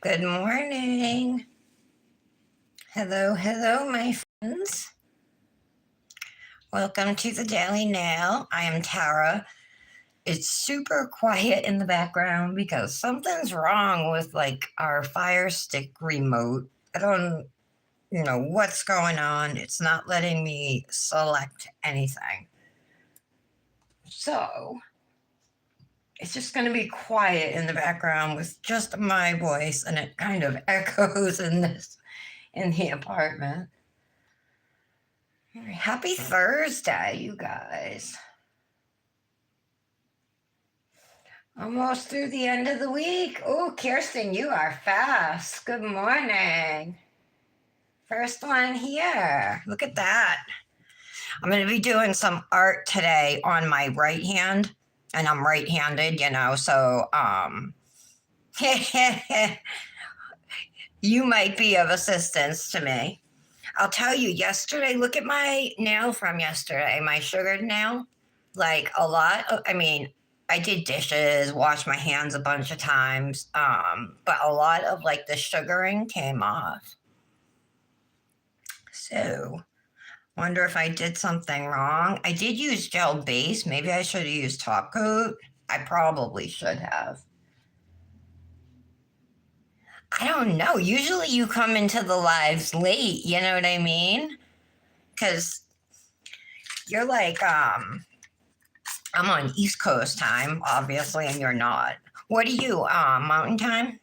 Good morning. Hello, hello, my friends. Welcome to the Daily Nail. I am Tara. It's super quiet in the background because something's wrong with our Fire Stick remote. I don't know what's going on. It's not letting me select anything. So it's just going to be quiet in the background with just my voice, and it kind of echoes in the apartment. Happy Thursday, you guys. Almost through the end of the week. Oh, Kirsten, you are fast. Good morning. First one here. Look at that. I'm going to be doing some art today on my right hand, and I'm right-handed, so you might be of assistance to me. I'll tell you, yesterday, look at my nail from yesterday, my sugared nail. Like a lot of, I did dishes, washed my hands a bunch of times, but a lot of the sugaring came off. So, wonder if I did something wrong. I did use gel base. Maybe I should have used top coat. I probably should have. I don't know. Usually you come into the lives late, you know what I mean? Because you're I'm on East Coast time, obviously, and you're not. What are you, Mountain time?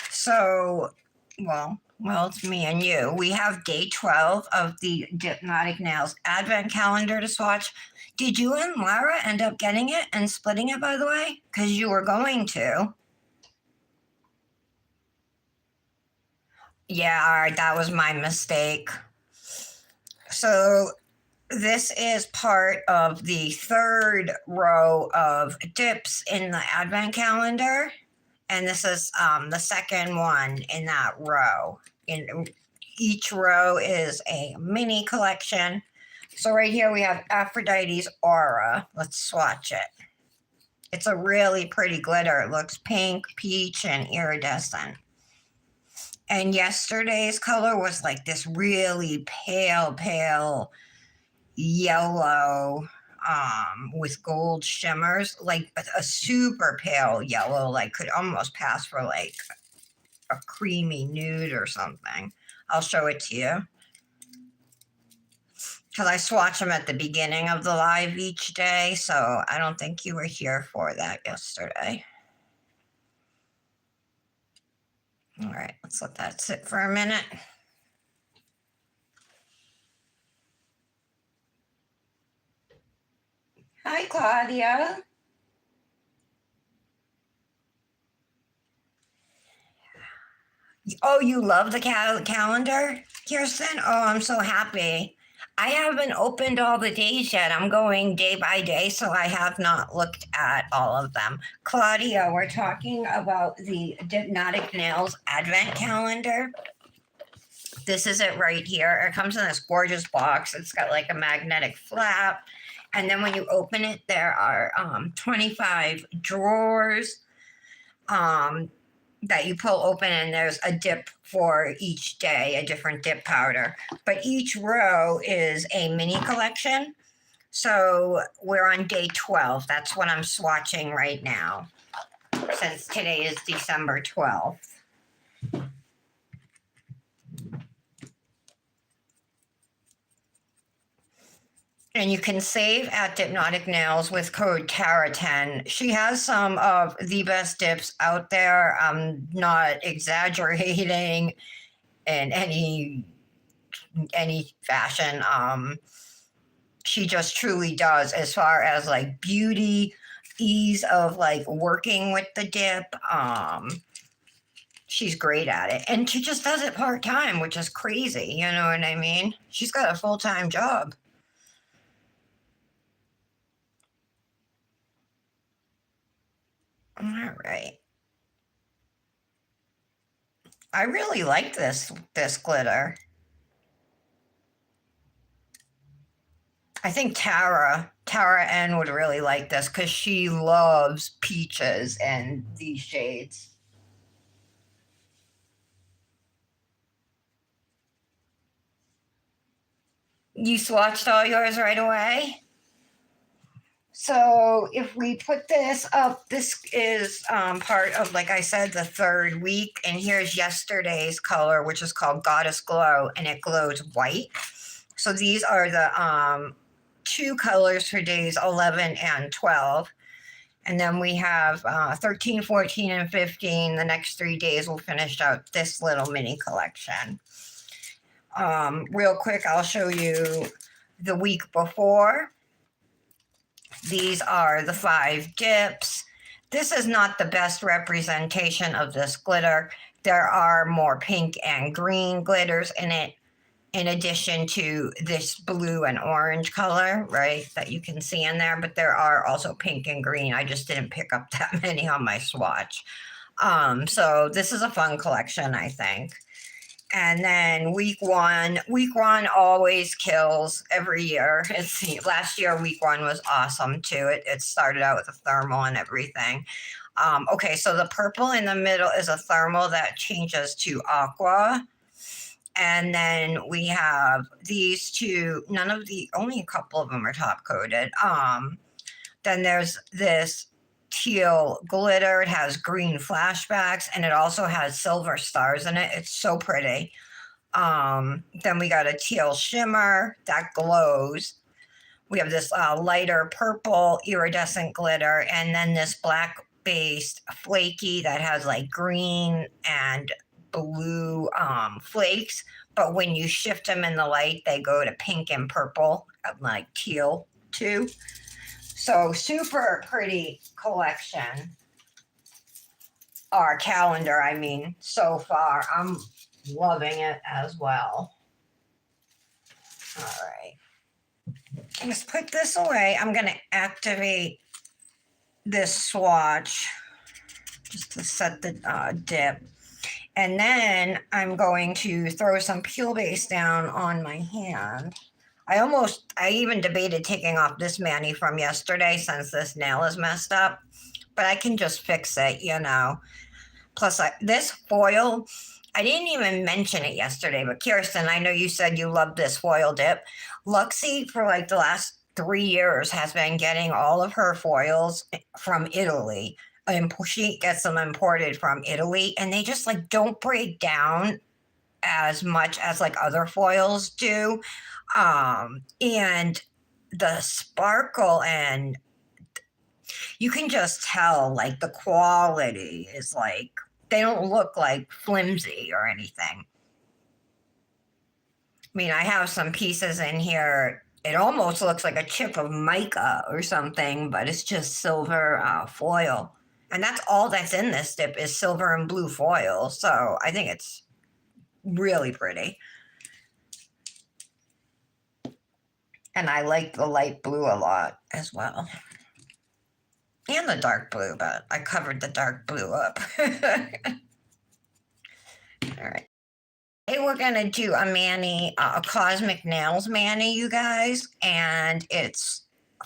So, it's me and you. We have day 12 of the Hypnotic Nails Advent calendar to swatch. Did you and Lara end up getting it and splitting it, by the way? Because you were going to. Yeah, all right, that was my mistake. So, this is part of the third row of dips in the Advent calendar. And this is the second one in that row. In each row is a mini collection. So right here we have Aphrodite's Aura. Let's swatch it. It's a really pretty glitter. It looks pink, peach, and iridescent. And yesterday's color was like this really pale yellow with gold shimmers, like a super pale yellow, like could almost pass for like a creamy nude or something. I'll show it to you. Because I swatch them at the beginning of the live each day, so I don't think you were here for that yesterday. All right, let's let that sit for a minute. Hi, Claudia. Oh, you love the calendar, Kirsten? Oh, I'm so happy. I haven't opened all the days yet. I'm going day by day, so I have not looked at all of them. Claudia, we're talking about the Hypnotic Nails Advent Calendar. This is it right here. It comes in this gorgeous box. It's got like a magnetic flap. And then when you open it, there are 25 drawers that you pull open, and there's a dip for each day, a different dip powder. But each row is a mini collection. So we're on day 12. That's what I'm swatching right now, since today is December 12th. And you can save at Hypnotic Nails with code TARA10. She has some of the best dips out there. I'm not exaggerating in any fashion. She just truly does, as far as like beauty, ease of like working with the dip. She's great at it, and she just does it part-time, which is crazy. You know what I mean? She's got a full-time job. All right. I really like this glitter. I think Tara Tara N would really like this because she loves peaches and these shades. You swatched all yours right away? So if we put this up, this is part of, like I said, the third week. And here's yesterday's color, which is called Goddess Glow, and it glows white. So these are the two colors for days 11 and 12. And then we have 13, 14, and 15. The next 3 days will finish out this little mini collection. Real quick, I'll show you the week before. These are the 5 dips. This is not the best representation of this glitter. There are more pink and green glitters in it, in addition to this blue and orange color, right, that you can see in there. But there are also pink and green. I just didn't pick up that many on my swatch. So this is a fun collection, I think. And then week one always kills every year. Last year, week 1 was awesome too. It started out with a thermal and everything. Okay, so the purple in the middle is a thermal that changes to aqua. And then we have these two, only a couple of them are top coated. Then there's this teal glitter. It has green flashbacks and it also has silver stars in it. It's so pretty. Then we got a teal shimmer that glows. We have this lighter purple iridescent glitter, and then this black based flaky that has like green and blue flakes. But when you shift them in the light, they go to pink and purple, like teal too. So super pretty collection. Our calendar, I mean, so far. I'm loving it as well. All right. Let's put this away. I'm going to activate this swatch just to set the dip. And then I'm going to throw some peel base down on my hand. I even debated taking off this mani from yesterday since this nail is messed up, but I can just fix it, you know. Plus, this foil, I didn't even mention it yesterday, but Kirsten, I know you said you love this foil dip. Luxie, for like the last 3 years, has been getting all of her foils from Italy. And she gets them imported from Italy, and they just like don't break down as much as like other foils do. And the sparkle, and you can just tell like the quality is like, they don't look like flimsy or anything. I mean, I have some pieces in here. It almost looks like a chip of mica or something, but it's just silver foil. And that's all that's in this dip is silver and blue foil. So I think it's really pretty. And I like the light blue a lot as well. And the dark blue, but I covered the dark blue up. All right. Today we're going to do a mani, a Kozmik Nails mani, you guys. And it's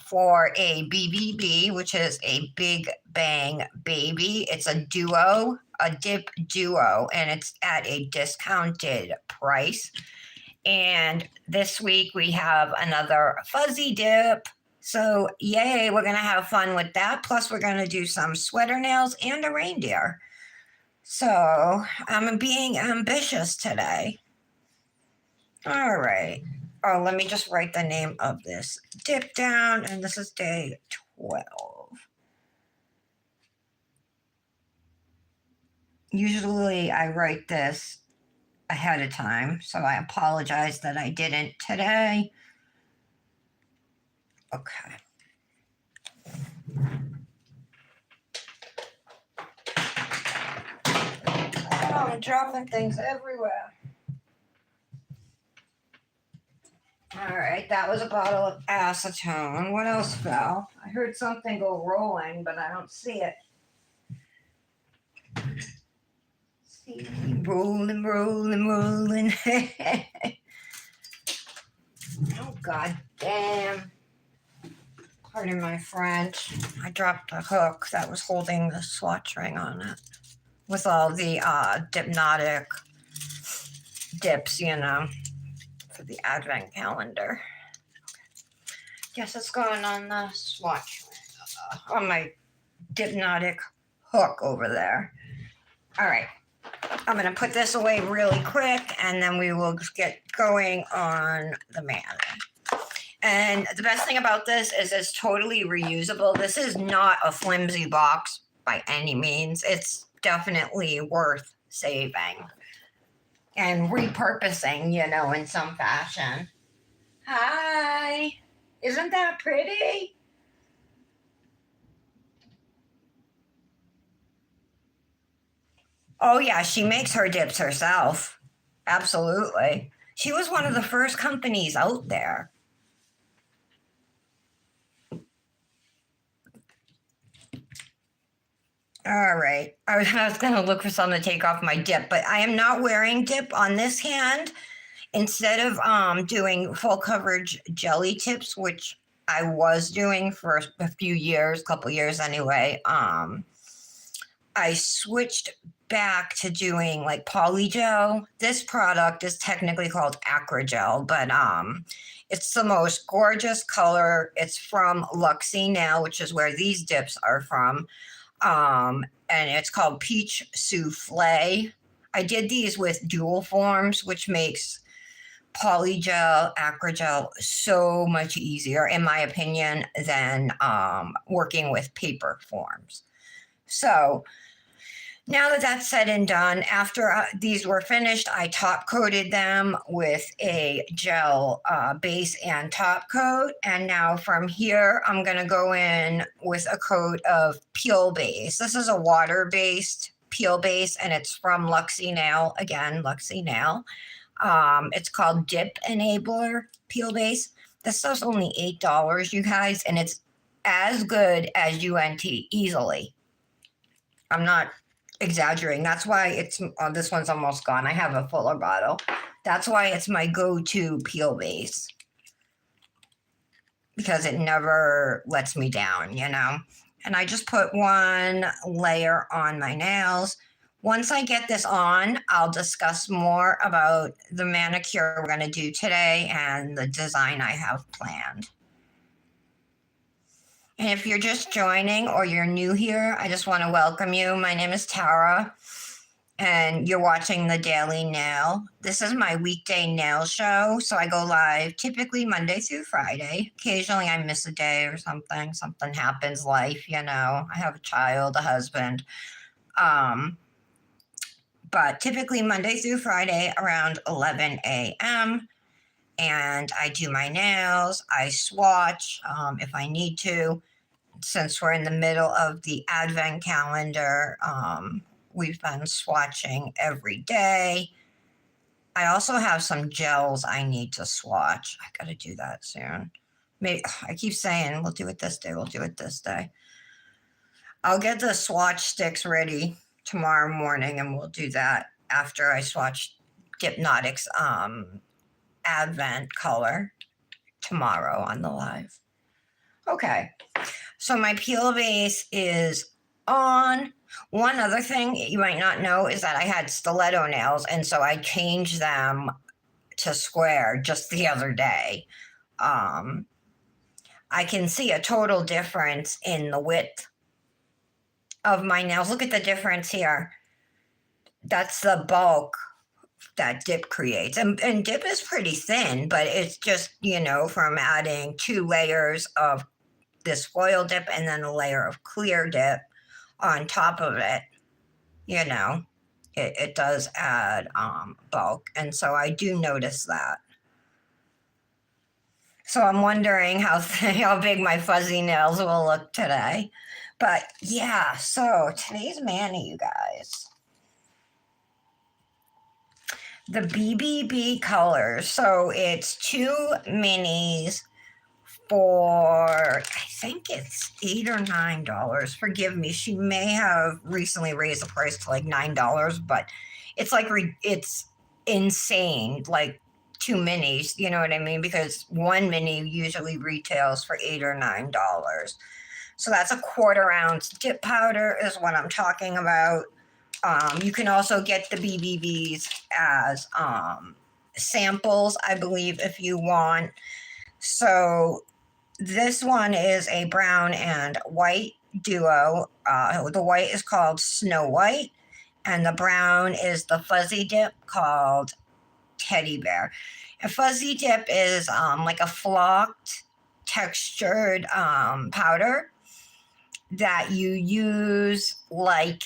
for a BBB, which is a Big Bang Baby. It's a duo, a dip duo, and it's at a discounted price. And this week we have another fuzzy dip. So yay, we're going to have fun with that. Plus we're going to do some sweater nails and a reindeer. So I'm being ambitious today. All right. Oh, let me just write the name of this dip down. And this is day 12. Usually I write this ahead of time, so I apologize that I didn't today. Okay. Oh, I'm dropping things everywhere. All right, that was a bottle of acetone. What else fell? I heard something go rolling, but I don't see it. See, rolling, rolling, rolling. Oh, God damn. Pardon my French. I dropped a hook that was holding the swatch ring on it with all the hypnotic dips, you know, for the advent calendar. Yes, it's going on the swatch on my hypnotic hook over there. All right. I'm going to put this away really quick and then we will get going on the man. And the best thing about this is it's totally reusable. This is not a flimsy box by any means. It's definitely worth saving and repurposing, you know, in some fashion. Hi. Isn't that pretty? Oh, yeah, she makes her dips herself. Absolutely. She was one of the first companies out there. All right. I was going to look for something to take off my dip, but I am not wearing dip on this hand. Instead of doing full coverage jelly tips, which I was doing for a few years, couple years anyway, I switched back to doing like polygel. This product is technically called Acrogel, but it's the most gorgeous color. It's from Luxie Nail, which is where these dips are from. And it's called Peach Souffle. I did these with dual forms, which makes polygel, acrogel so much easier, in my opinion, than working with paper forms. So now that that's said and done, after these were finished, I top coated them with a gel base and top coat. And now from here, I'm going to go in with a coat of peel base. This is a water-based peel base, and it's from Luxie Nail. Again, Luxie Nail. It's called Dip Enabler Peel Base. This stuff's only $8, you guys, and it's as good as UNT easily. I'm not exaggerating. That's why it's this one's almost gone. I have a fuller bottle. That's why it's my go-to peel base, because it never lets me down, you know. And I just put one layer on my nails. Once I get this on, I'll discuss more about the manicure we're going to do today and the design I have planned. And if you're just joining or you're new here, I just want to welcome you. My name is Tara, and you're watching The Daily Nail. This is my weekday nail show, so I go live typically Monday through Friday. Occasionally I miss a day or something. Something happens, life, you know. I have a child, a husband. But typically Monday through Friday around 11 a.m. And I do my nails. I swatch if I need to. Since we're in the middle of the advent calendar, we've been swatching every day. I also have some gels I need to swatch. I got to do that soon. Maybe I keep saying we'll do it this day. We'll do it this day. I'll get the swatch sticks ready tomorrow morning, and we'll do that after I swatch Hypnotic's Advent color tomorrow on the live. Okay, so my peel base is on. One other thing you might not know is that I had stiletto nails, and so I changed them to square just the other day. I can see a total difference in the width of my nails. Look at the difference here. That's the bulk that dip creates. And dip is pretty thin, but it's just, you know, from adding 2 layers of this foil dip and then a layer of clear dip on top of it, you know, it does add bulk. And so I do notice that. So I'm wondering how big my fuzzy nails will look today. But yeah, so today's mani, you guys. The BBB colors. So it's 2 minis for, I think it's $8 or $9. Forgive me. She may have recently raised the price to like $9, but it's like, it's insane. Like two minis, you know what I mean? Because one mini usually retails for $8 or $9. So that's a quarter ounce dip powder is what I'm talking about. You can also get the BBBs as samples, I believe, if you want. So this one is a brown and white duo. The white is called Snow White, and the brown is the fuzzy dip called Teddy Bear. A fuzzy dip is like a flocked, textured powder that you use like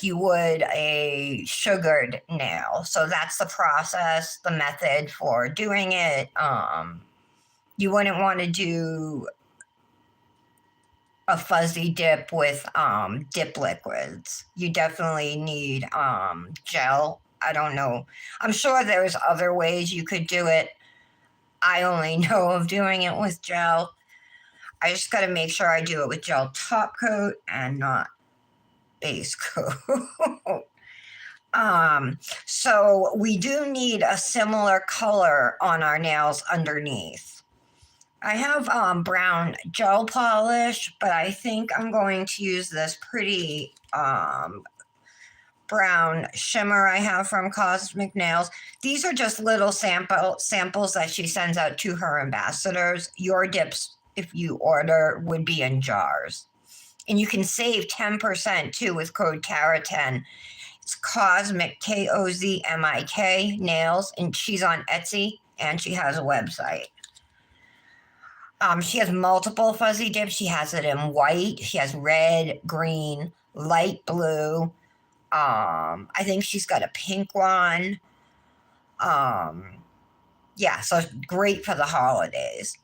you would a sugared nail. So that's the process, the method for doing it. You wouldn't want to do a fuzzy dip with dip liquids. You definitely need gel. I don't know. I'm sure there's other ways you could do it. I only know of doing it with gel. I just got to make sure I do it with gel top coat and not base coat. So we do need a similar color on our nails underneath. I have brown gel polish, but I think I'm going to use this pretty brown shimmer I have from Kozmik Nails. These are just little samples that she sends out to her ambassadors. Your dips, if you order, would be in jars. And you can save 10% too with code CARA10. It's Kozmik, Kozmik Nails, and she's on Etsy, and she has a website. She has multiple fuzzy dips. She has it in white. She has red, green, light blue. I think she's got a pink one. Yeah, so it's great for the holidays.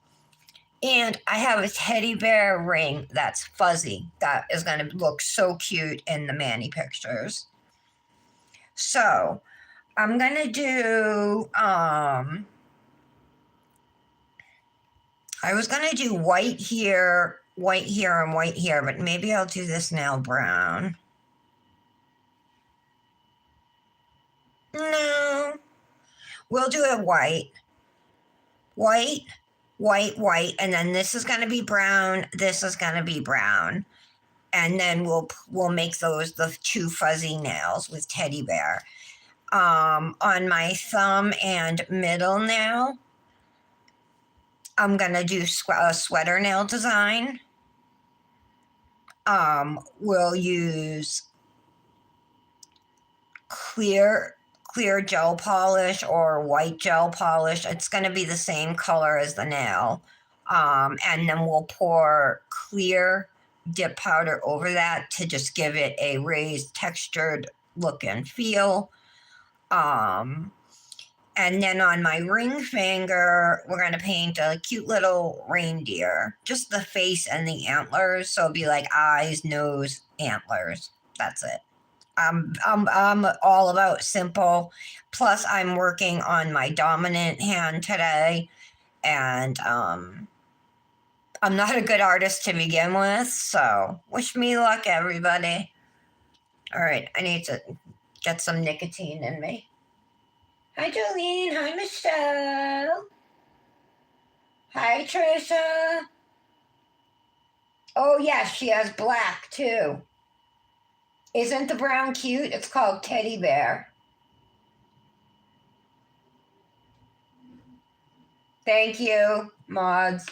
And I have a teddy bear ring that's fuzzy. That is going to look so cute in the Manny pictures. So I'm going to do, I was going to do white here, and white here, but maybe I'll do this nail brown. No, we'll do it white. White, white, and then this is going to be brown. This is going to be brown. And then we'll make those the two fuzzy nails with teddy bear. On my thumb and middle nail, I'm going to do a sweater nail design. We'll use clear gel polish or white gel polish. It's going to be the same color as the nail. And then we'll pour clear dip powder over that to just give it a raised, textured look and feel. And then on my ring finger, we're going to paint a cute little reindeer, just the face and the antlers. So it'll be like eyes, nose, antlers. That's it. I'm all about simple. Plus, I'm working on my dominant hand today, and I'm not a good artist to begin with. So wish me luck, everybody. All right, I need to get some nicotine in me. Hi, Jolene. Hi, Michelle. Hi, Trisha. Oh, yeah, she has black, too. Isn't the brown cute? It's called Teddy Bear. Thank you, mods.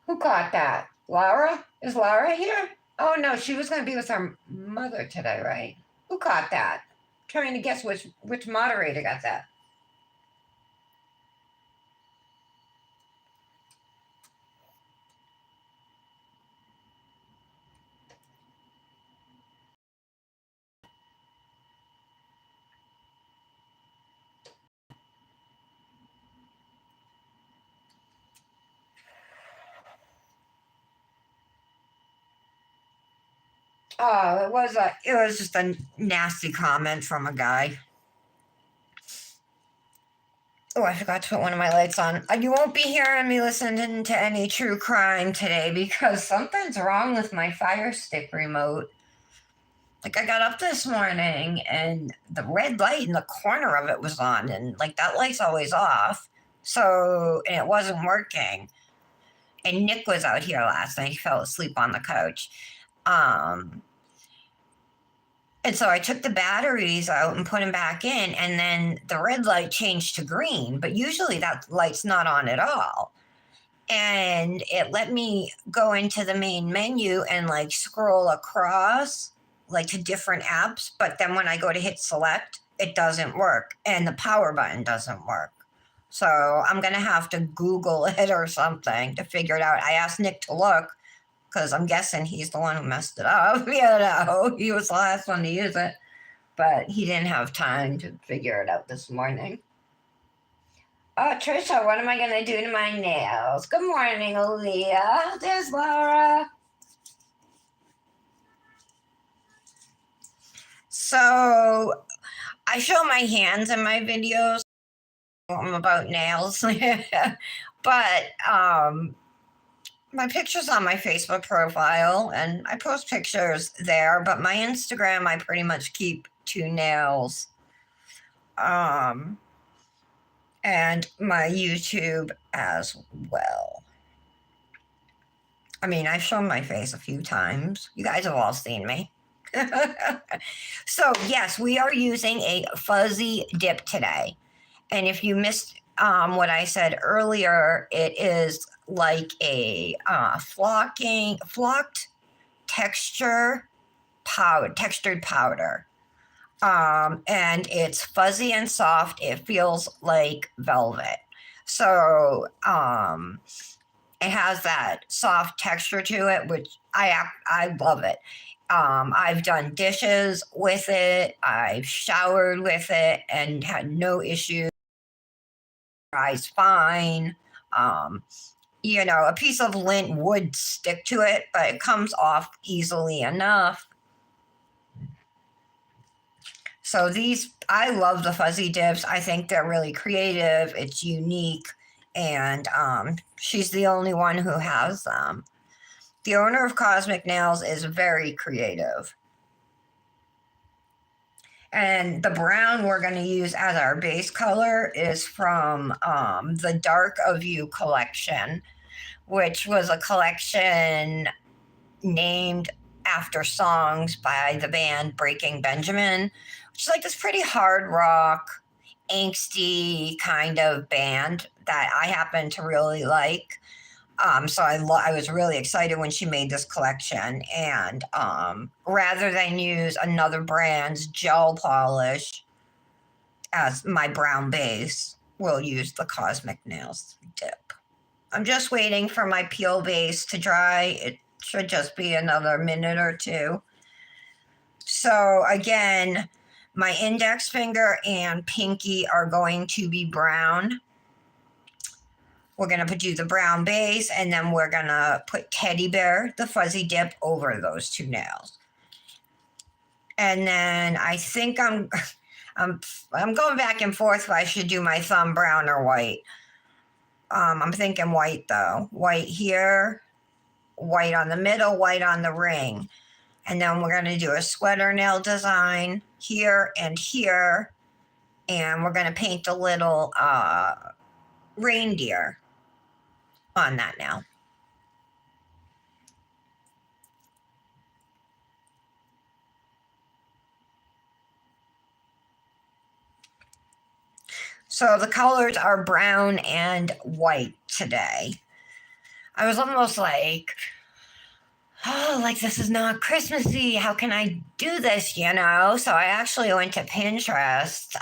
Who caught that? Laura? Is Laura here? Oh, no, she was going to be with her mother today, right? Who caught that? I'm trying to guess which moderator got that. Oh, it was just a nasty comment from a guy. Oh, I forgot to put one of my lights on. You won't be hearing me listening to any true crime today because something's wrong with my Fire Stick remote. Like I got up this morning and the red light in the corner of it was on, and like that light's always off. So, and it wasn't working. And Nick was out here last night. He fell asleep on the couch. Um, and so I took the batteries out and put them back in, and then the red light changed to green, but usually that light's not on at all. And it let me go into the main menu and like scroll across like to different apps, but then when I go to hit select, it doesn't work and the power button doesn't work. So I'm gonna have to Google it or something to figure it out. I asked Nick to look because I'm guessing he's the one who messed it up. You know, he was the last one to use it, but he didn't have time to figure it out this morning. Oh, Trisha, what am I going to do to my nails? Good morning, Aaliyah. There's Laura. So, I show my hands in my videos. I'm about nails. But my picture's on my Facebook profile, and I post pictures there. But my Instagram, I pretty much keep 2 nails. And my YouTube as well. I mean, I've shown my face a few times. You guys have all seen me. So, yes, we are using a fuzzy dip today. And if you missed what I said earlier, it is like a flocked textured powder. And it's fuzzy and soft. It feels like velvet. So it has that soft texture to it, which I love it. I've done dishes with it. I've showered with it and had no issues. Dries fine. You know, a piece of lint would stick to it, but it comes off easily enough. So these, I love the fuzzy dips. I think they're really creative. It's unique, and she's the only one who has them. The owner of Kozmik Nails is very creative. And the brown we're going to use as our base color is from the Dark of You collection, which was a collection named after songs by the band Breaking Benjamin, which is like this pretty hard rock, angsty kind of band that I happen to really like. So I was really excited when she made this collection. And rather than use another brand's gel polish as my brown base, we'll use the Kozmik Nails dip. I'm just waiting for my peel base to dry. It should just be another minute or two. So again, my index finger and pinky are going to be brown. We're going to do the brown base, and then we're going to put Teddy Bear, the fuzzy dip, over those 2 nails. And then I think I'm going back and forth if I should do my thumb brown or white. I'm thinking white though. White here, white on the middle, white on the ring. And then we're going to do a sweater nail design here and here. And we're going to paint a little reindeer on that nail. So the colors are brown and white today. I was almost like, oh, like this is not Christmassy. How can I do this, you know? So I actually went to Pinterest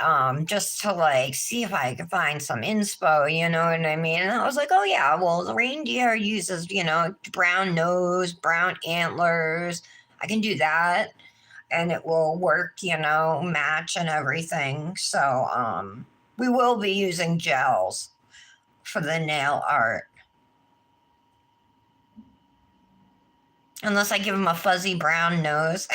just to like see if I could find some inspo, you know what I mean? And I was like, oh yeah, well, the reindeer uses, you know, brown nose, brown antlers. I can do that and it will work, you know, match and everything. So we will be using gels for the nail art. Unless I give them a fuzzy brown nose.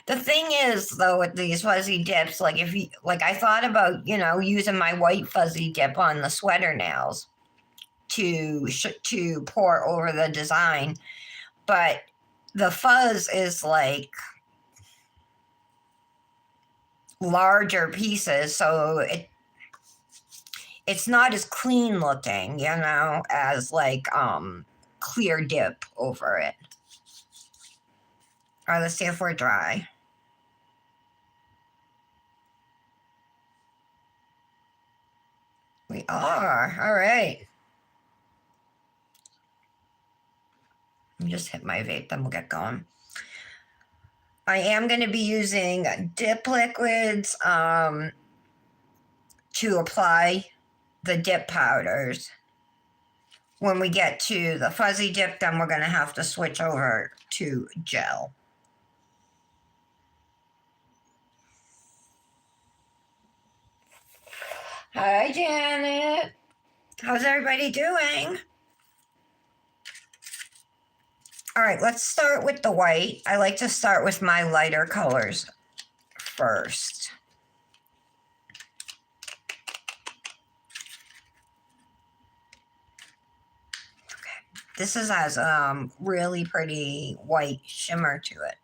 The thing is, though, with these fuzzy dips, like if you, like I thought about, you know, using my white fuzzy dip on the sweater nails to pour over the design, but the fuzz is like larger pieces, so it's not as clean looking, you know, as like clear dip over it. All right, let's see if we're dry. We are. All right. Let me just hit my vape, then we'll get going. I am going to be using dip liquids to apply the dip powders. When we get to the fuzzy dip, then we're going to have to switch over to gel. Hi, Janet. How's everybody doing? All right, let's start with the white. I like to start with my lighter colors first. Okay, this has really pretty white shimmer to it.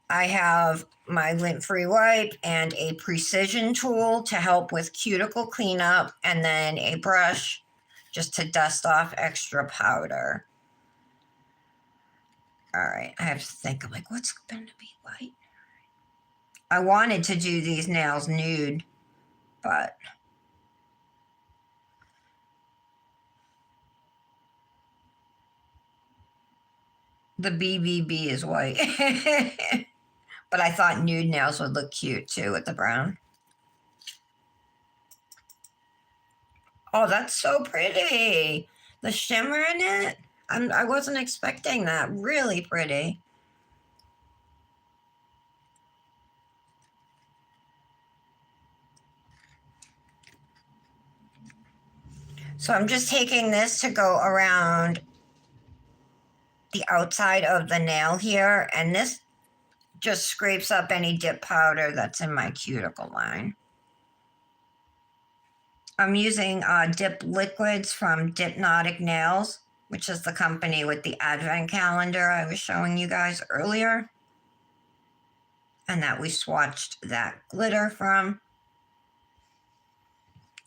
I have my lint-free wipe and a precision tool to help with cuticle cleanup, and then a brush just to dust off extra powder. All right, I have to think. I'm like, what's going to be white? I wanted to do these nails nude, but the BBB is white. But I thought nude nails would look cute too with the brown. Oh, that's so pretty. The shimmer in it. I wasn't expecting that. Really pretty. So I'm just taking this to go around the outside of the nail here, and this just scrapes up any dip powder that's in my cuticle line. I'm using dip liquids from Kozmik Nails, which is the company with the advent calendar I was showing you guys earlier, and that we swatched that glitter from.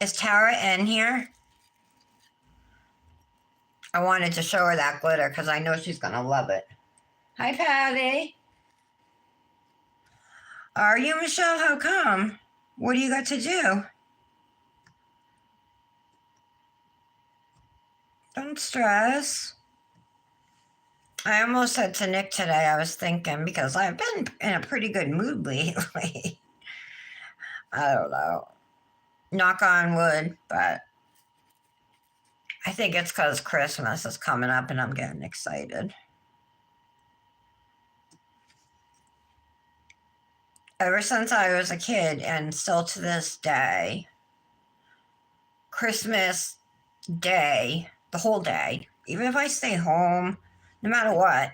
Is Tara in here? I wanted to show her that glitter because I know she's going to love it. Hi, Patty. Are you, Michelle? How come? What do you got to do? Don't stress. I almost said to Nick today, I was thinking, because I've been in a pretty good mood lately. I don't know. Knock on wood, but I think it's because Christmas is coming up and I'm getting excited. Ever since I was a kid, and still to this day, Christmas Day, the whole day, even if I stay home, no matter what,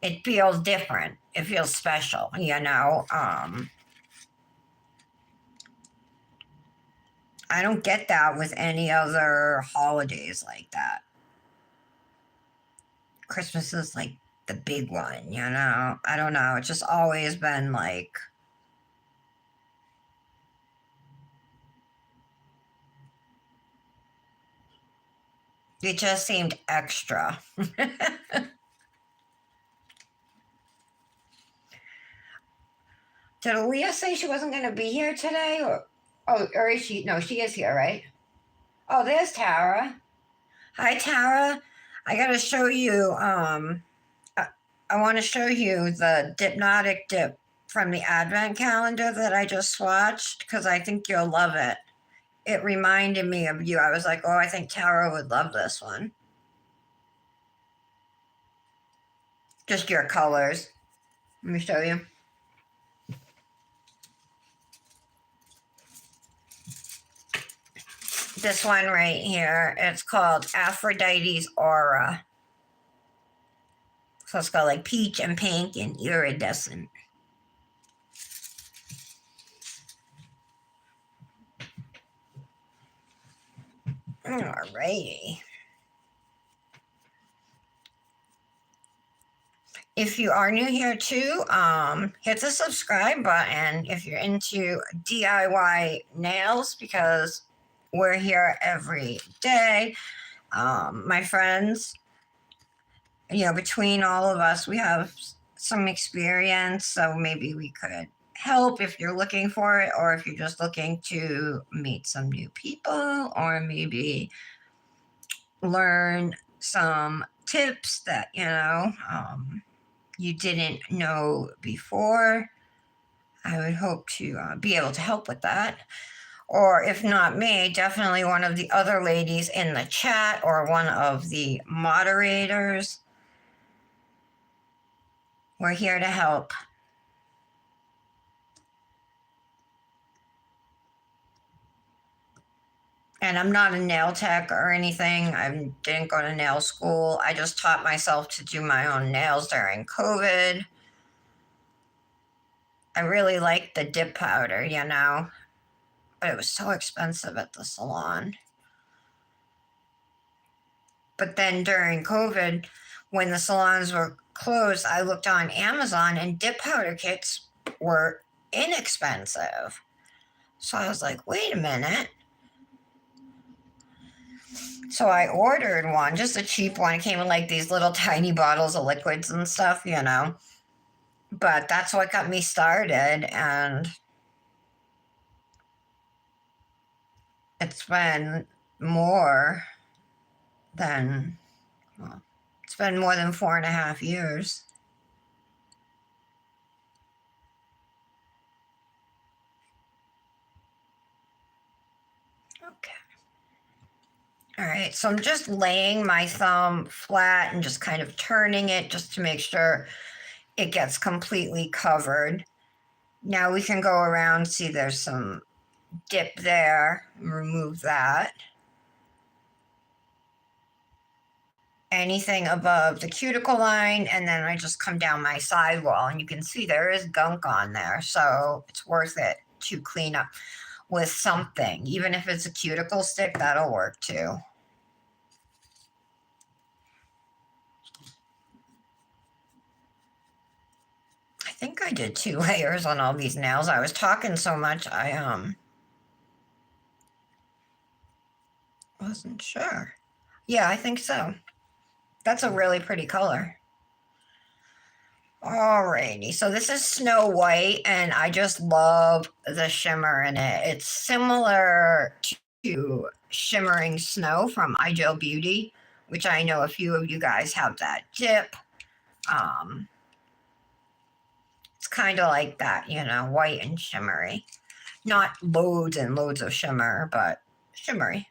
it feels different. It feels special, you know. I don't get that with any other holidays like that. Christmas is like the big one, you know. I don't know. It's just always been like, it just seemed extra. Did Aaliyah say she wasn't going to be here today? Or is she? No, she is here, right? Oh, there's Tara. Hi, Tara. I got to show you. I want to show you the Hypnotic Dip from the Advent calendar that I just swatched because I think you'll love it. It reminded me of you. I was like, oh, I think Tara would love this one. Just your colors. Let me show you. This one right here, it's called Aphrodite's Aura. So it's got like peach and pink and iridescent. Alrighty. If you are new here too, hit the subscribe button if you're into DIY nails, because we're here every day. My friends, between all of us, we have some experience, so maybe we could help if you're looking for it, or if you're just looking to meet some new people, or maybe learn some tips that, you didn't know before. I would hope to be able to help with that. Or if not me, definitely one of the other ladies in the chat or one of the moderators. We're here to help. And I'm not a nail tech or anything. I didn't go to nail school. I just taught myself to do my own nails during COVID. I really liked the dip powder, but it was so expensive at the salon. But then during COVID, when the salons were closed, I looked on Amazon and dip powder kits were inexpensive. So I was like, wait a minute. So I ordered one, just a cheap one. It came in like these little tiny bottles of liquids and stuff, But that's what got me started. And it's been more than, well, it's been more than 4.5 years. Okay. All right, so I'm just laying my thumb flat and just kind of turning it just to make sure it gets completely covered. Now we can go around, see there's some dip there, remove that. Anything above the cuticle line, and then I just come down my sidewall and you can see there is gunk on there, so it's worth it to clean up with something. Even if it's a cuticle stick, that'll work too. I think I did 2 layers on all these nails. I was talking so much, I wasn't sure. Yeah, I think so. That's a really pretty color. Alrighty, so this is Snow White, and I just love the shimmer in it. It's similar to Shimmering Snow from Ideal Beauty, which I know a few of you guys have that dip. It's kind of like that, white and shimmery. Not loads and loads of shimmer, but shimmery.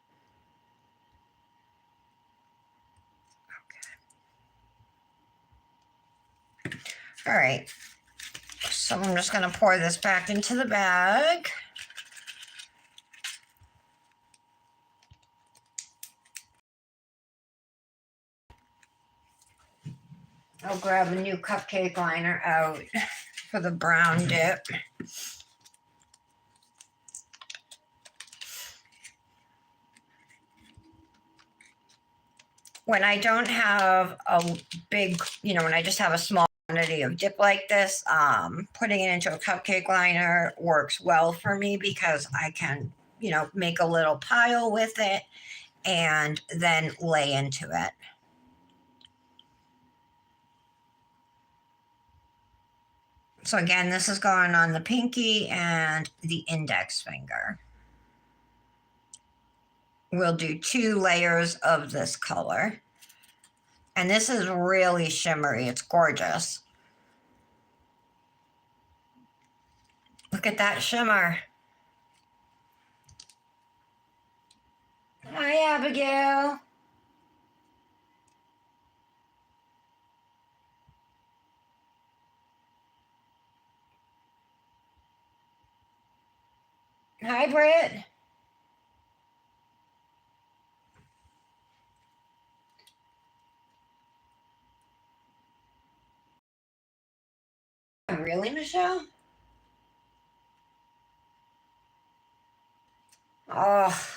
Okay. All right. So I'm just going to pour this back into the bag. I'll grab a new cupcake liner out for the brown dip. When I don't have a big, when I just have a small quantity of dip like this, putting it into a cupcake liner works well for me because I can, make a little pile with it and then lay into it. So again, this is going on the pinky and the index finger. We'll do 2 layers of this color. And this is really shimmery. It's gorgeous. Look at that shimmer. Hi, Abigail. Hi, Britt. Really, Michelle? Oh,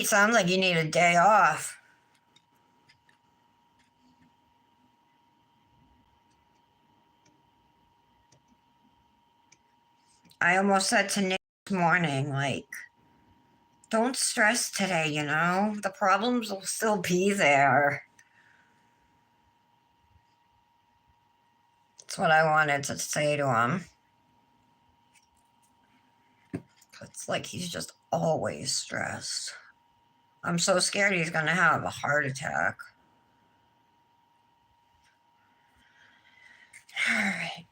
sounds like you need a day off. I almost said to Nick this morning, like, don't stress today, you know? The problems will still be there. That's what I wanted to say to him. It's like he's just always stressed. I'm so scared he's going to have a heart attack. All right.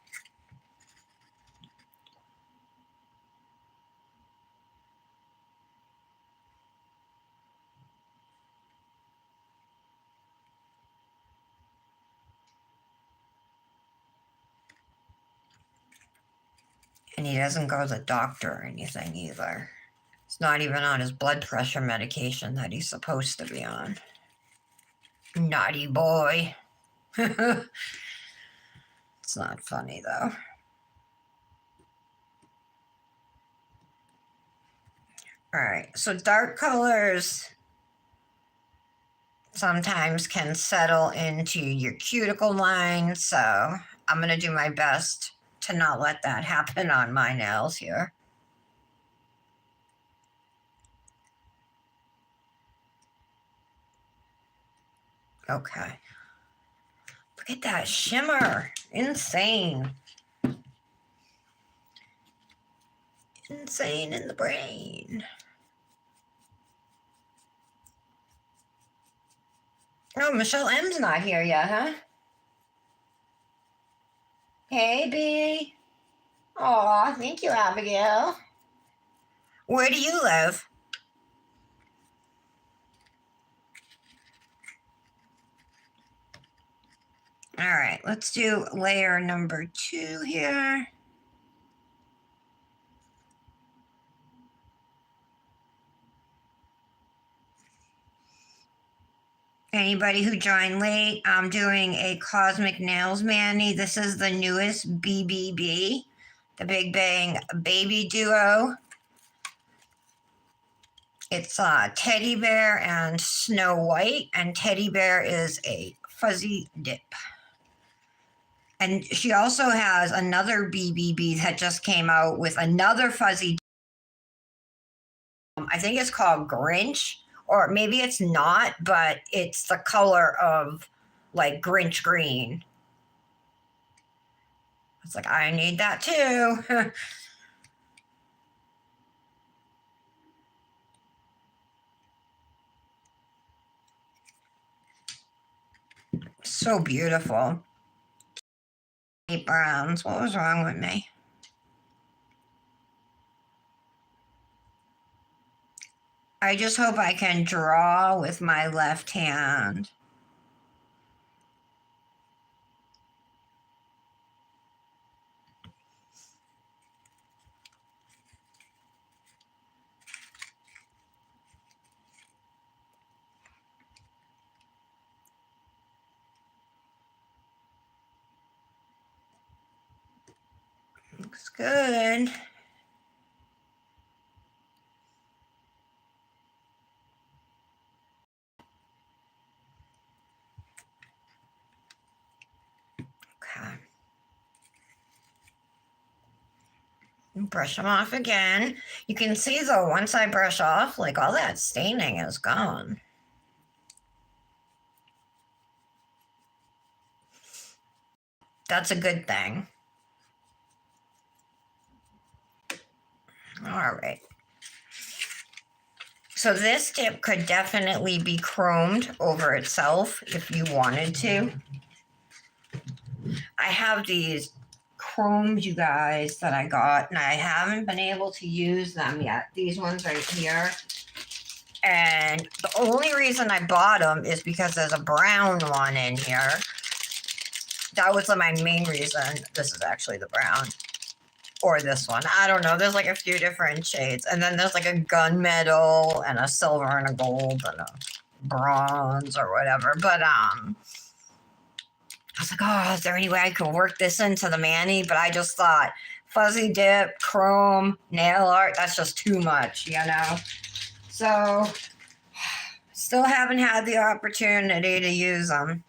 And he doesn't go to the doctor or anything either. It's not even on his blood pressure medication that he's supposed to be on. Naughty boy. It's not funny though. All right, so dark colors sometimes can settle into your cuticle line, so I'm going to do my best to not let that happen on my nails here. Okay. Look at that shimmer. Insane. Insane in the brain. Oh, Michelle M's not here yet, huh? Hey, B. Aw, thank you, Abigail. Where do you live? All right, let's do layer number 2 here. Anybody who joined late, I'm doing a Kozmik Nails mani. This is the newest BBB, the Big Bang Baby Duo. It's Teddy Bear and Snow White, and Teddy Bear is a fuzzy dip. And she also has another BBB that just came out with another fuzzy dip. I think it's called Grinch, or maybe it's not, but it's the color of like Grinch green. It's like, I need that too. So beautiful. Browns. What was wrong with me? I just hope I can draw with my left hand. Looks good. Okay. Brush them off again. You can see though, once I brush off, like all that staining is gone. That's a good thing. All right. So this dip could definitely be chromed over itself if you wanted to. I have these chromed, you guys, that I got, and I haven't been able to use them yet. These ones right here. And the only reason I bought them is because there's a brown one in here. That was my main reason. This is actually the brown. Or this one. I don't know. There's like a few different shades. And then there's like a gunmetal and a silver and a gold and a bronze or whatever. But I was like, oh, is there any way I could work this into the mani? But I just thought fuzzy dip, chrome, nail art, that's just too much, you know? So still haven't had the opportunity to use them.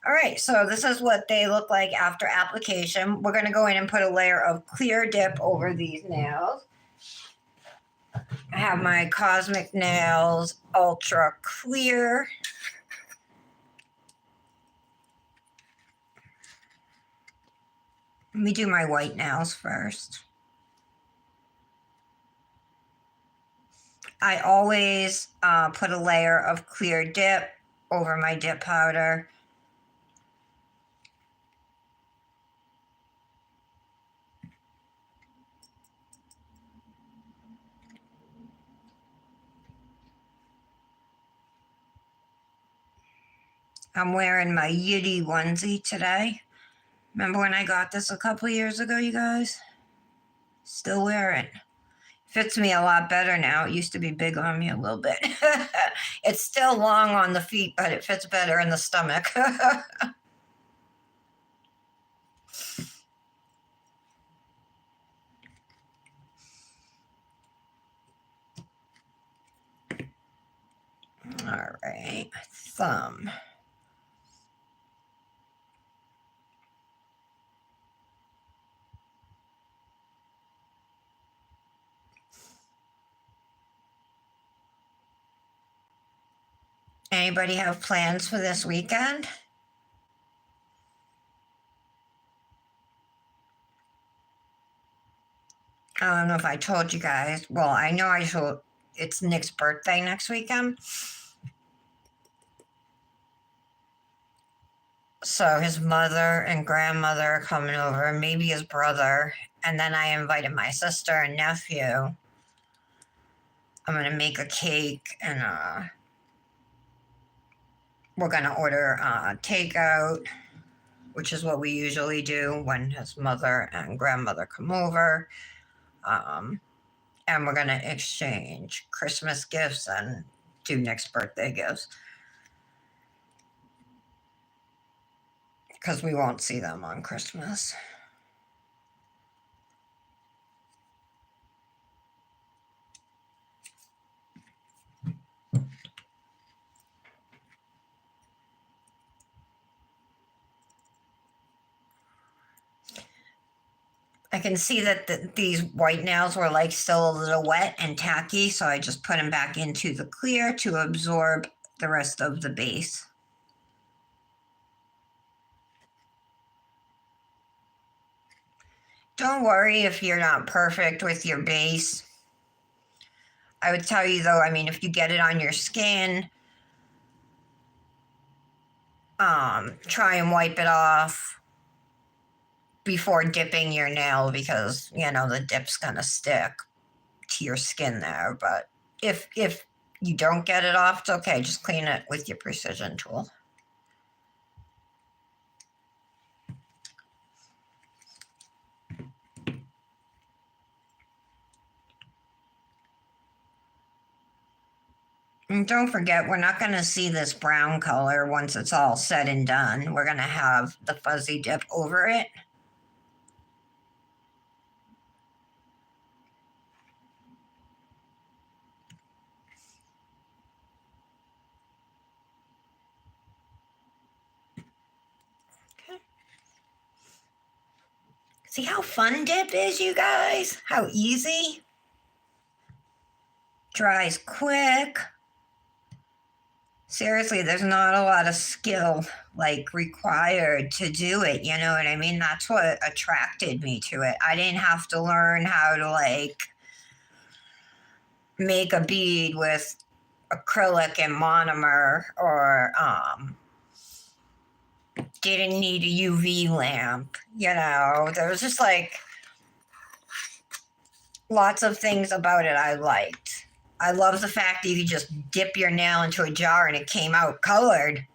All right, so this is what they look like after application. We're going to go in and put a layer of clear dip over these nails. I have my Kozmik Nails Ultra Clear. Let me do my white nails first. I always put a layer of clear dip over my dip powder. I'm wearing my Yitty onesie today. Remember when I got this a couple years ago, you guys? Still wear it. Fits me a lot better now. It used to be big on me a little bit. It's still long on the feet, but it fits better in the stomach. All right, thumb. Anybody have plans for this weekend? I don't know if I told you guys. Well, I know I told. It's Nick's birthday next weekend. So his mother and grandmother are coming over, maybe his brother. And then I invited my sister and nephew. I'm going to make a cake and we're going to order takeout, which is what we usually do when his mother and grandmother come over. And we're going to exchange Christmas gifts and do Nick's birthday gifts. Because we won't see them on Christmas. I can see that these white nails were like still a little wet and tacky, so I just put them back into the clear to absorb the rest of the base. Don't worry if you're not perfect with your base. I would tell you though, I mean, if you get it on your skin, try and wipe it off before dipping your nail because, you know, the dip's going to stick to your skin there. But if you don't get it off, it's okay. Just clean it with your precision tool. And don't forget, we're not going to see this brown color once it's all said and done. We're going to have the fuzzy dip over it. Okay. See how fun dip is, you guys? How easy? Dries quick. Seriously, there's not a lot of skill like required to do it. You know what I mean? That's what attracted me to it. I didn't have to learn how to like make a bead with acrylic and monomer or didn't need a UV lamp. You know, there was just like lots of things about it I liked. I love the fact that you could just dip your nail into a jar and it came out colored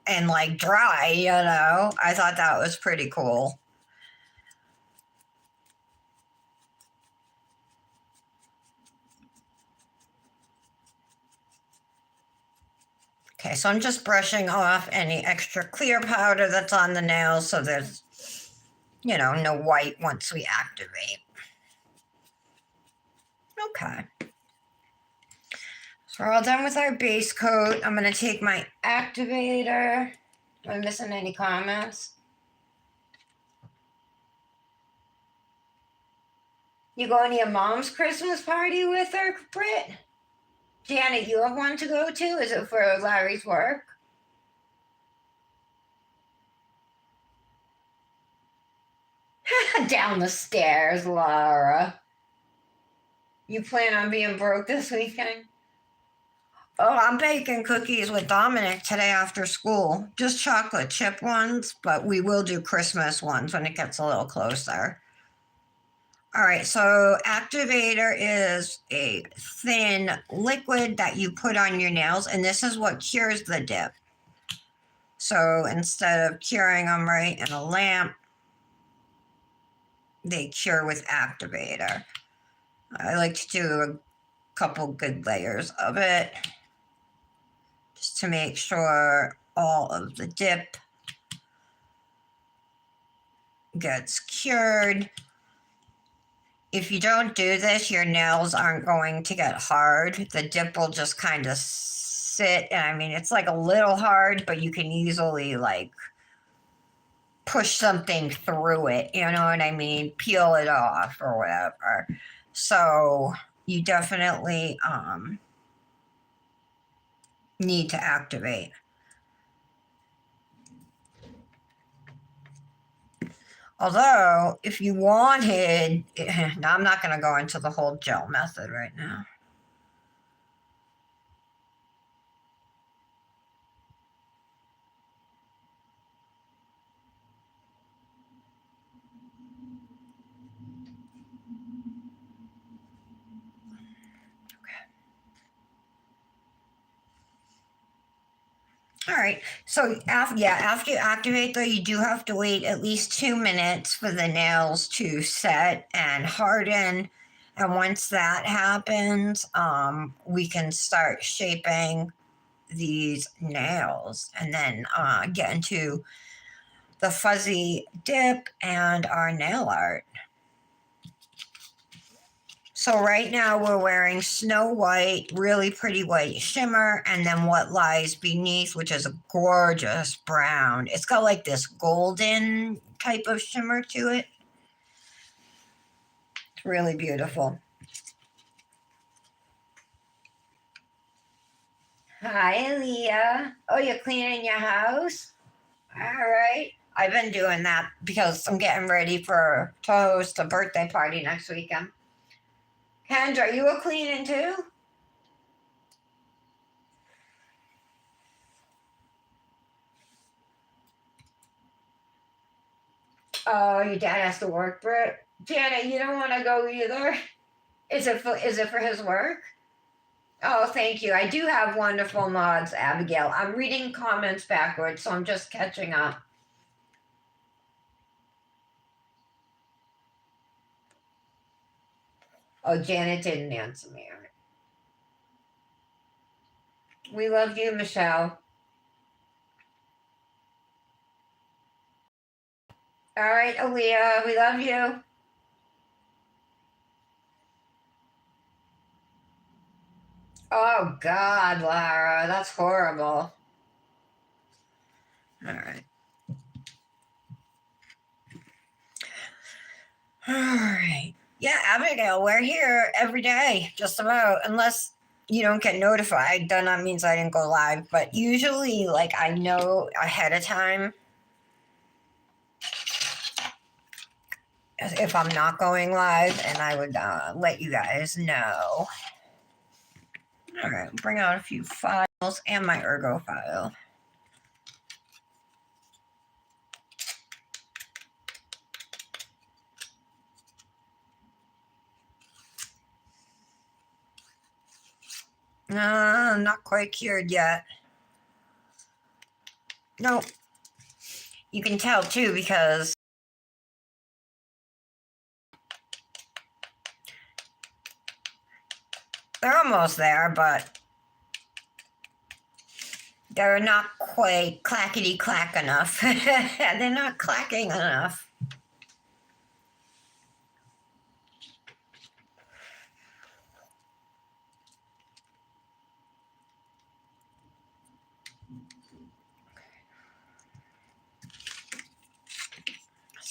and like dry, you know. I thought that was pretty cool. Okay, so I'm just brushing off any extra clear powder that's on the nail so there's, you know, no white once we activate. Okay. So we're all done with our base coat. I'm going to take my activator Am I missing any comments? You going to your mom's Christmas party with her, Britt? Janet, you have one to go to? Is it for Larry's work? Down the stairs, Laura. You plan on being broke this weekend? Oh, I'm baking cookies with Dominic today after school. Just chocolate chip ones, but we will do Christmas ones when it gets a little closer. All right, so activator is a thin liquid that you put on your nails, and this is what cures the dip. So instead of curing them right in a lamp, they cure with activator. I like to do a couple good layers of it just to make sure all of the dip gets cured. If you don't do this, your nails aren't going to get hard. The dip will just kind of sit. And I mean, it's like a little hard, but you can easily like push something through it. You know what I mean? Peel it off or whatever. So you definitely need to activate. Although, if you wanted, now I'm not going to go into the whole gel method right now. All right. So after you activate though, you do have to wait at least 2 minutes for the nails to set and harden. And once that happens, we can start shaping these nails and then get into the fuzzy dip and our nail art. So right now we're wearing Snow White, really pretty white shimmer, and then what lies beneath, which is a gorgeous brown. It's got like this golden type of shimmer to it. It's really beautiful. Hi, Leah. Oh, you're cleaning your house? All right. I've been doing that because I'm getting ready to host a birthday party next weekend. Kendra, you were cleaning too? Oh, your dad has to work, Britt. Janet, you don't want to go either. Is it for his work? Oh, thank you. I do have wonderful mods, Abigail. I'm reading comments backwards, so I'm just catching up. Oh, Janet didn't answer me. We love you, Michelle. All right, Aaliyah, we love you. Oh, God, Lara, that's horrible. All right. All right. Yeah, Abigail, we're here every day, just about, unless you don't get notified, then that means I didn't go live. But usually, like, I know ahead of time if I'm not going live, and I would let you guys know. All right, bring out a few files and my ergo file. Not quite cured yet. Nope. You can tell too because they're almost there, but they're not quite clackety clack enough. They're not clacking enough.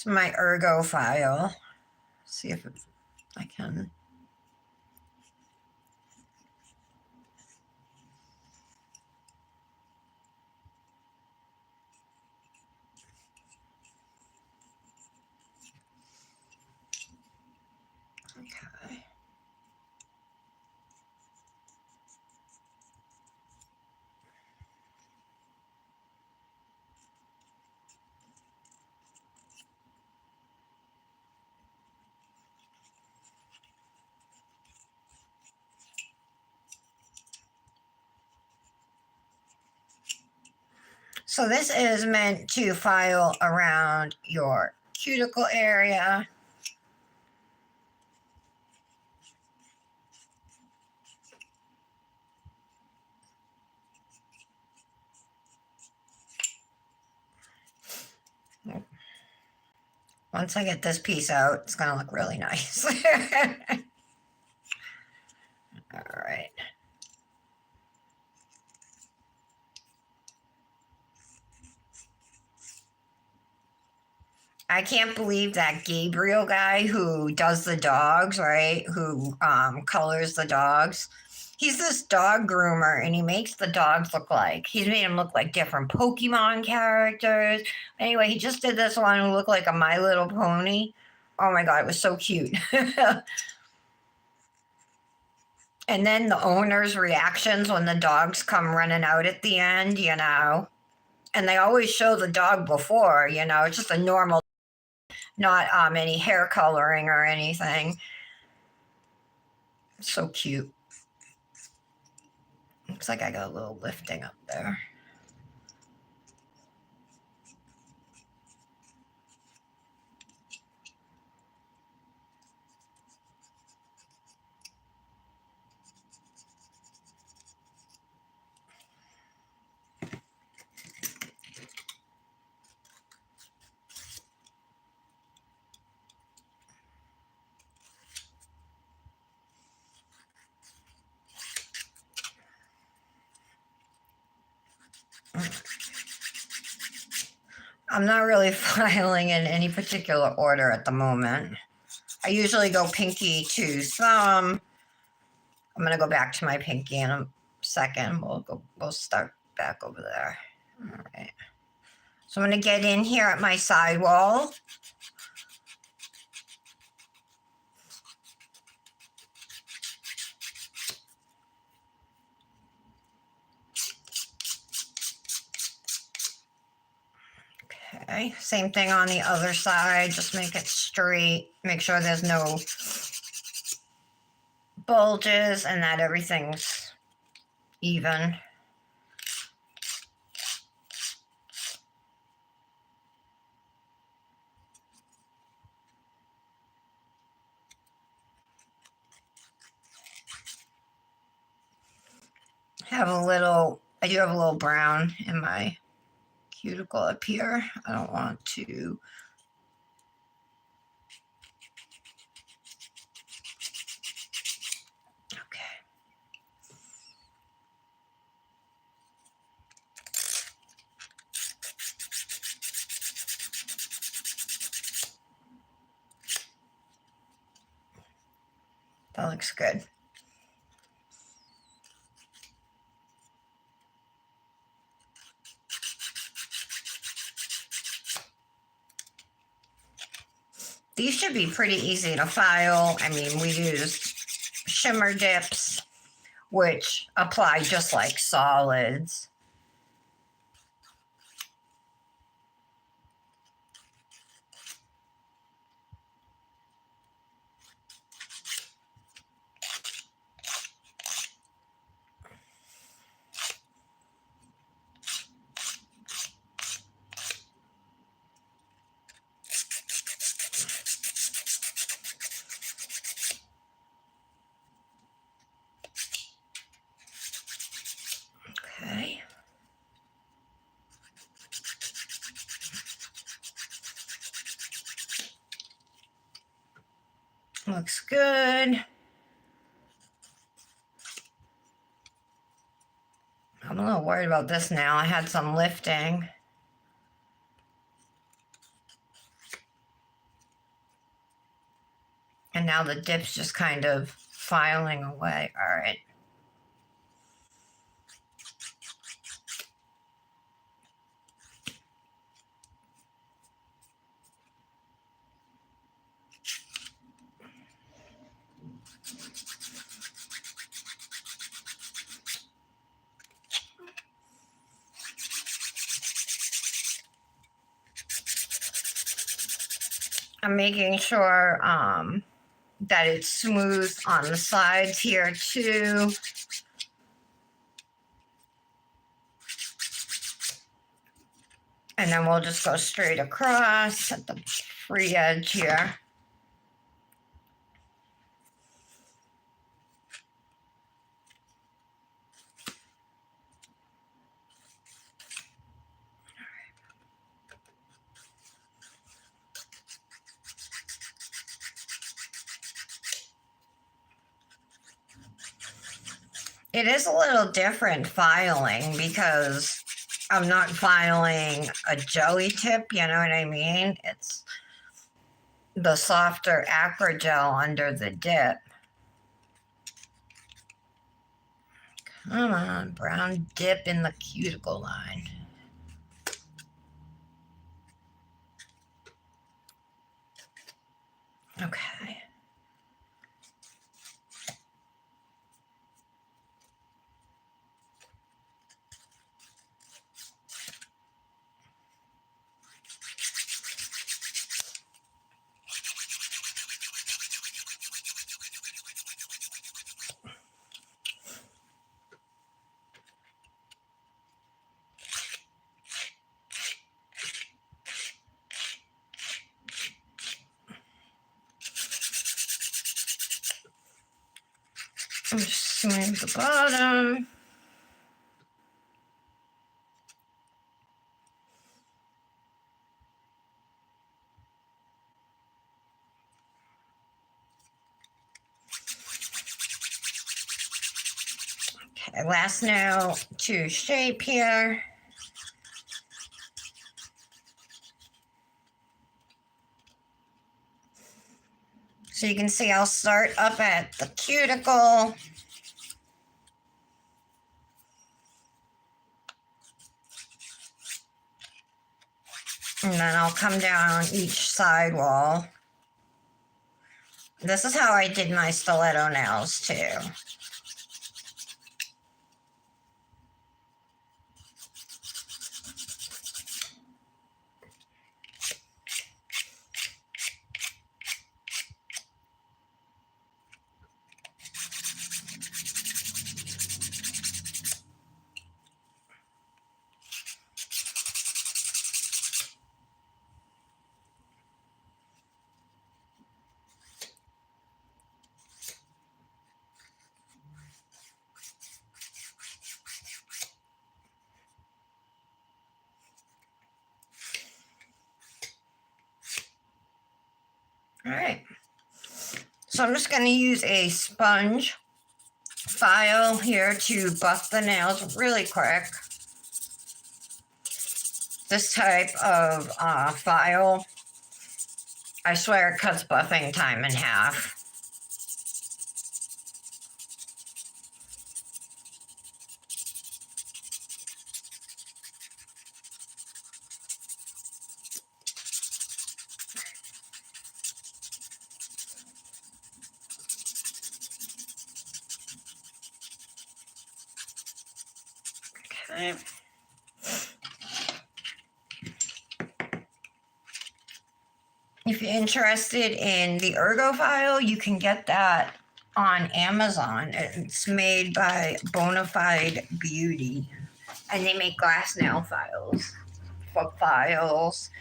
It's my ergo file. See if I can. Okay. So this is meant to file around your cuticle area. Once I get this piece out, it's going to look really nice. All right. I can't believe that Gabriel guy who does the dogs, right? Who colors the dogs. He's this dog groomer and he makes the dogs look like, he's made them look like different Pokemon characters. Anyway, he just did this one who looked like a My Little Pony. Oh my God, it was so cute. And then the owner's reactions when the dogs come running out at the end, you know. And they always show the dog before, you know, it's just a normal, not any hair coloring or anything. So cute. Looks like I got a little lifting up there. I'm not really filing in any particular order at the moment. I usually go pinky to thumb. I'm gonna go back to my pinky in a second. We'll start back over there. All right. So I'm gonna get in here at my sidewall. Okay, same thing on the other side. Just make it straight. Make sure there's no bulges and that everything's even. I do have a little brown in my cuticle up here. I don't want to. Okay. That looks good. These should be pretty easy to file. I mean, we used shimmer dips, which apply just like solids. Okay. Looks good. I'm a little worried about this now. I had some lifting. And now the dip's just kind of filing away. All right. I'm making sure that it's smooth on the sides here too. And then we'll just go straight across at the free edge here. It is a little different filing because I'm not filing a jelly tip, you know what I mean? It's the softer acrogel under the dip. Come on, brown dip in the cuticle line. Okay. Just smooth the bottom. Okay, last nail to shape here. So you can see I'll start up at the cuticle. And then I'll come down each side wall. This is how I did my stiletto nails too. All right. So I'm just going to use a sponge file here to buff the nails really quick. This type of file, I swear it cuts buffing time in half. Okay. If you're interested in the Ergo file, you can get that on Amazon. It's made by Bonafide Beauty, and they make glass nail files, foot files,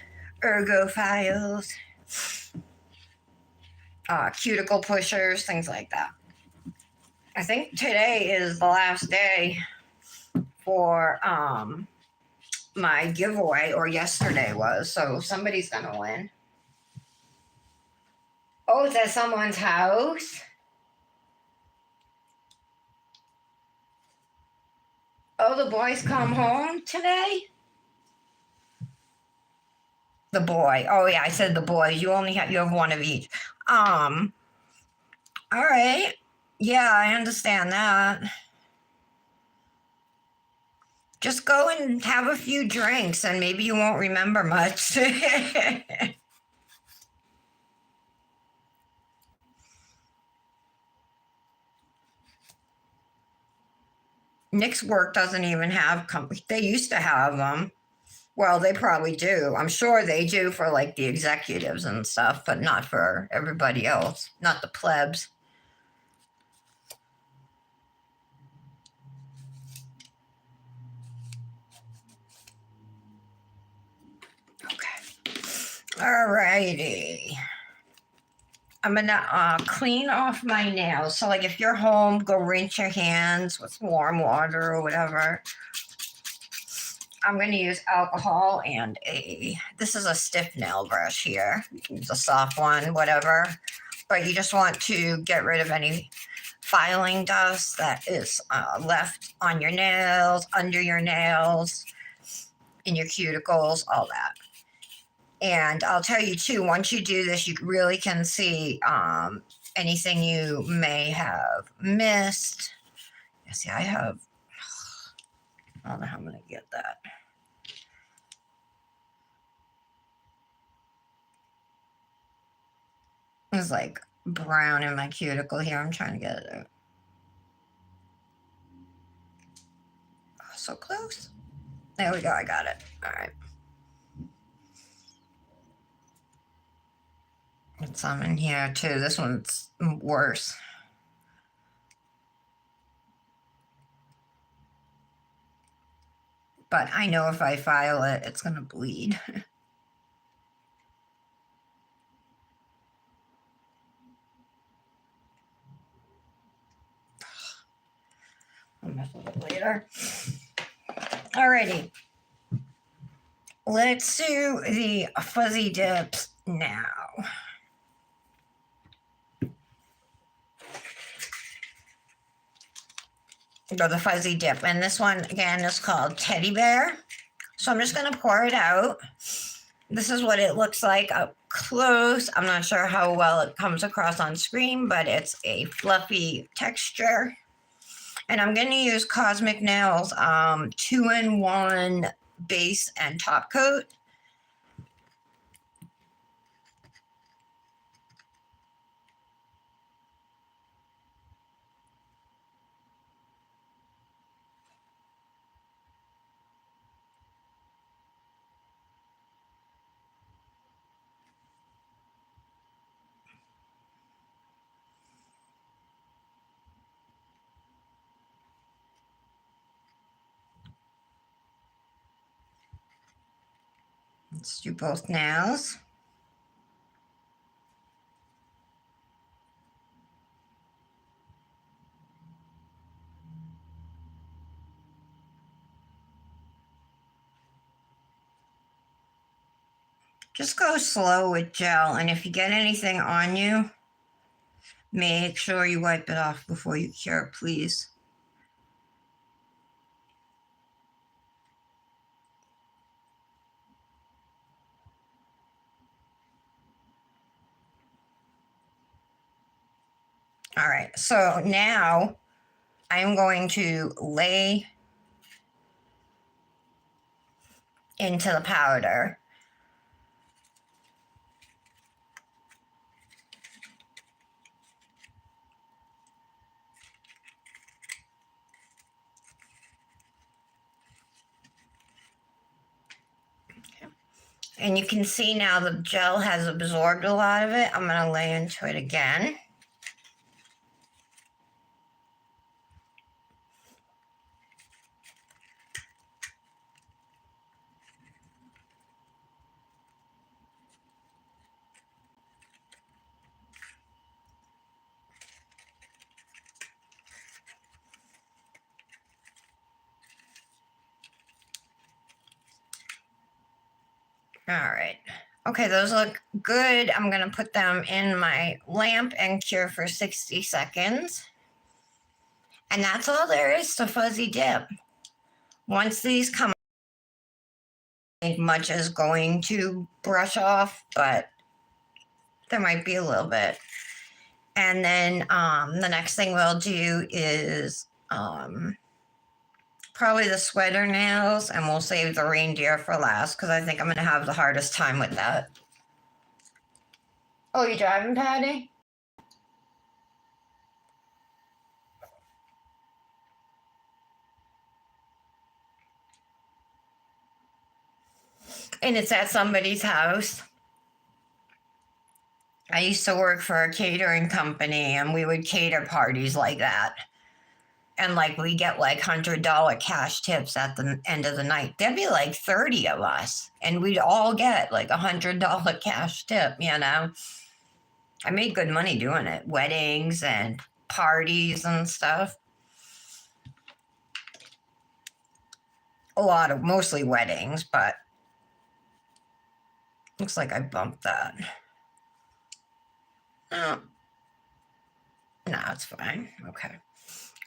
Ergo files, cuticle pushers, things like that. I think today is the last day for my giveaway, or yesterday was, so somebody's gonna win. Oh, it's at someone's house? Oh, the boys come home today? The boy. Oh yeah, I said the boys. You have one of each. All right. Yeah, I understand that. Just go and have a few drinks and maybe you won't remember much. Nick's work doesn't even have they used to have them. Well, they probably do. I'm sure they do for like the executives and stuff, but not for everybody else, not the plebs. Okay. All righty. I'm gonna clean off my nails. So, like, if you're home, go rinse your hands with warm water or whatever. I'm gonna use alcohol and this is a stiff nail brush here. You can use a soft one, whatever. But you just want to get rid of any filing dust that is left on your nails, under your nails, in your cuticles, all that. And I'll tell you too, once you do this, you really can see anything you may have missed. See, I don't know how I'm going to get that. It's like brown in my cuticle here. I'm trying to get it out. Oh, so close. There we go. I got it. All right. And some in here too. This one's worse. But I know if I file it, it's going to bleed. I'll mess with it later. Alrighty. Let's do the fuzzy dips now. Go the fuzzy dip. And this one, again, is called Teddy Bear. So I'm just going to pour it out. This is what it looks like up close. I'm not sure how well it comes across on screen, but it's a fluffy texture. And I'm going to use Kozmik Nails 2-in-1 base and top coat. Let's do both nails. Just go slow with gel, and if you get anything on you, make sure you wipe it off before you cure, please. All right, so now I'm going to lay into the powder. And you can see now the gel has absorbed a lot of it. I'm going to lay into it again. All right. Okay, those look good. I'm going to put them in my lamp and cure for 60 seconds. And that's all there is to fuzzy dip. Once these come, I think much is going to brush off, but there might be a little bit. And then the next thing we'll do is probably the sweater nails, and we'll save the reindeer for last because I think I'm going to have the hardest time with that. Oh, you driving, Patty? And it's at somebody's house. I used to work for a catering company, and we would cater parties like that. And like we get like $100 cash tips at the end of the night. There'd be like 30 of us, and we'd all get like $100 cash tip. I made good money doing it, weddings and parties and stuff. A lot of mostly weddings, but looks like I bumped that. Oh, no, it's fine. Okay.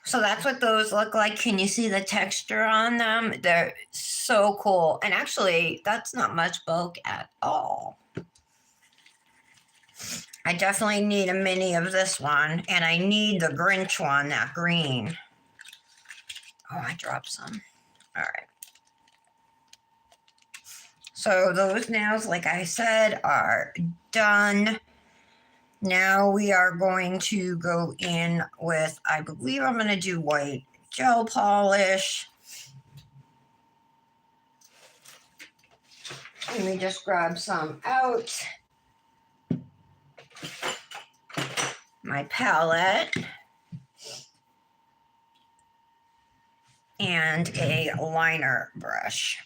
So that's what those look like. Can you see the texture on them? They're so cool. And actually, that's not much bulk at all. I definitely need a mini of this one, and I need the Grinch one, that green. Oh, I dropped some. All right. So those nails, like I said, are done. Now we are going to go in with, I believe I'm going to do white gel polish. Let me just grab some out. My palette. And a liner brush.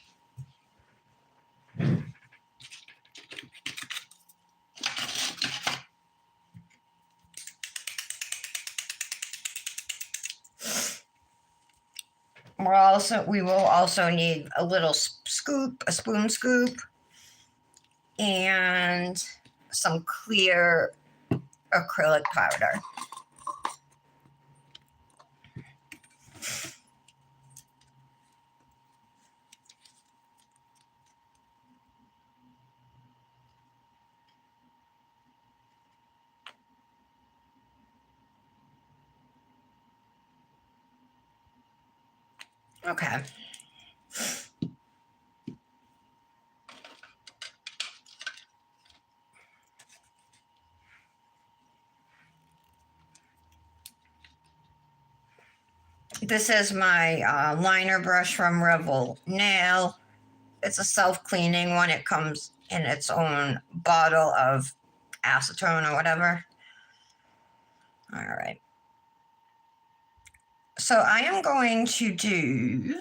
We will also need a little scoop, a spoon scoop, and some clear acrylic powder. Okay. This is my liner brush from Rebel Nail. It's a self-cleaning one. It comes in its own bottle of acetone or whatever. All right. So I am going to do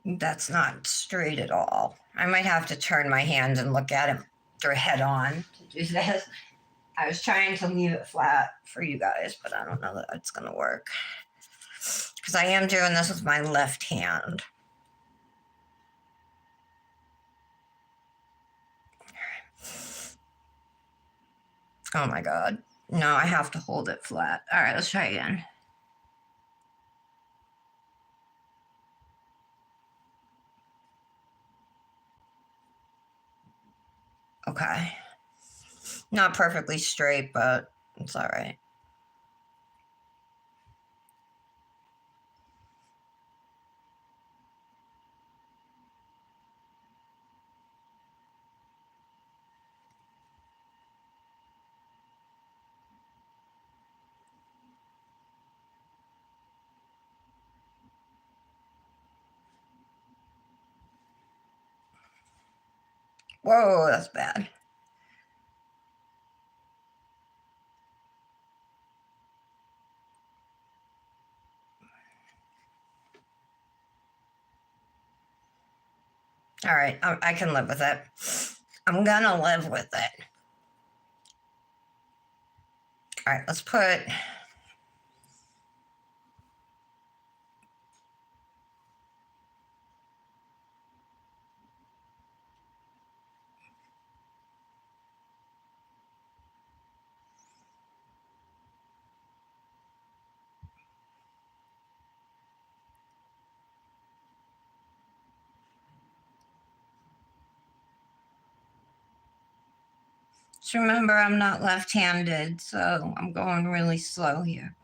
that's not straight at all. I might have to turn my hand and look at it head on to do this. I was trying to leave it flat for you guys, but I don't know that it's going to work. Because I am doing this with my left hand. Oh my God. No, I have to hold it flat. All right, let's try again. Okay. Not perfectly straight, but it's all right. Whoa, that's bad. All right, I can live with it. I'm gonna live with it. All right, let's put Just remember, I'm not left-handed, so I'm going really slow here.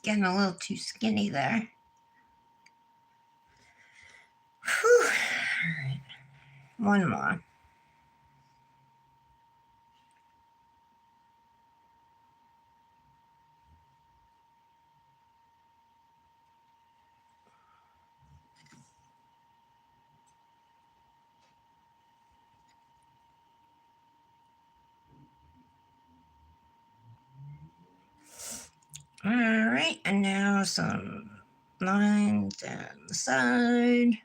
Getting a little too skinny there. Whew. All right. One more. All right, and now some lines down the side.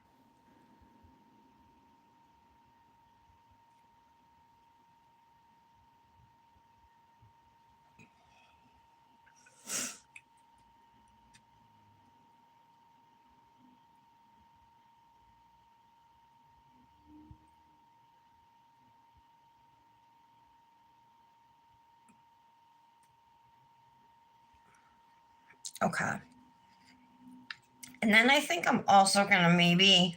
Okay. And then I think I'm also going to maybe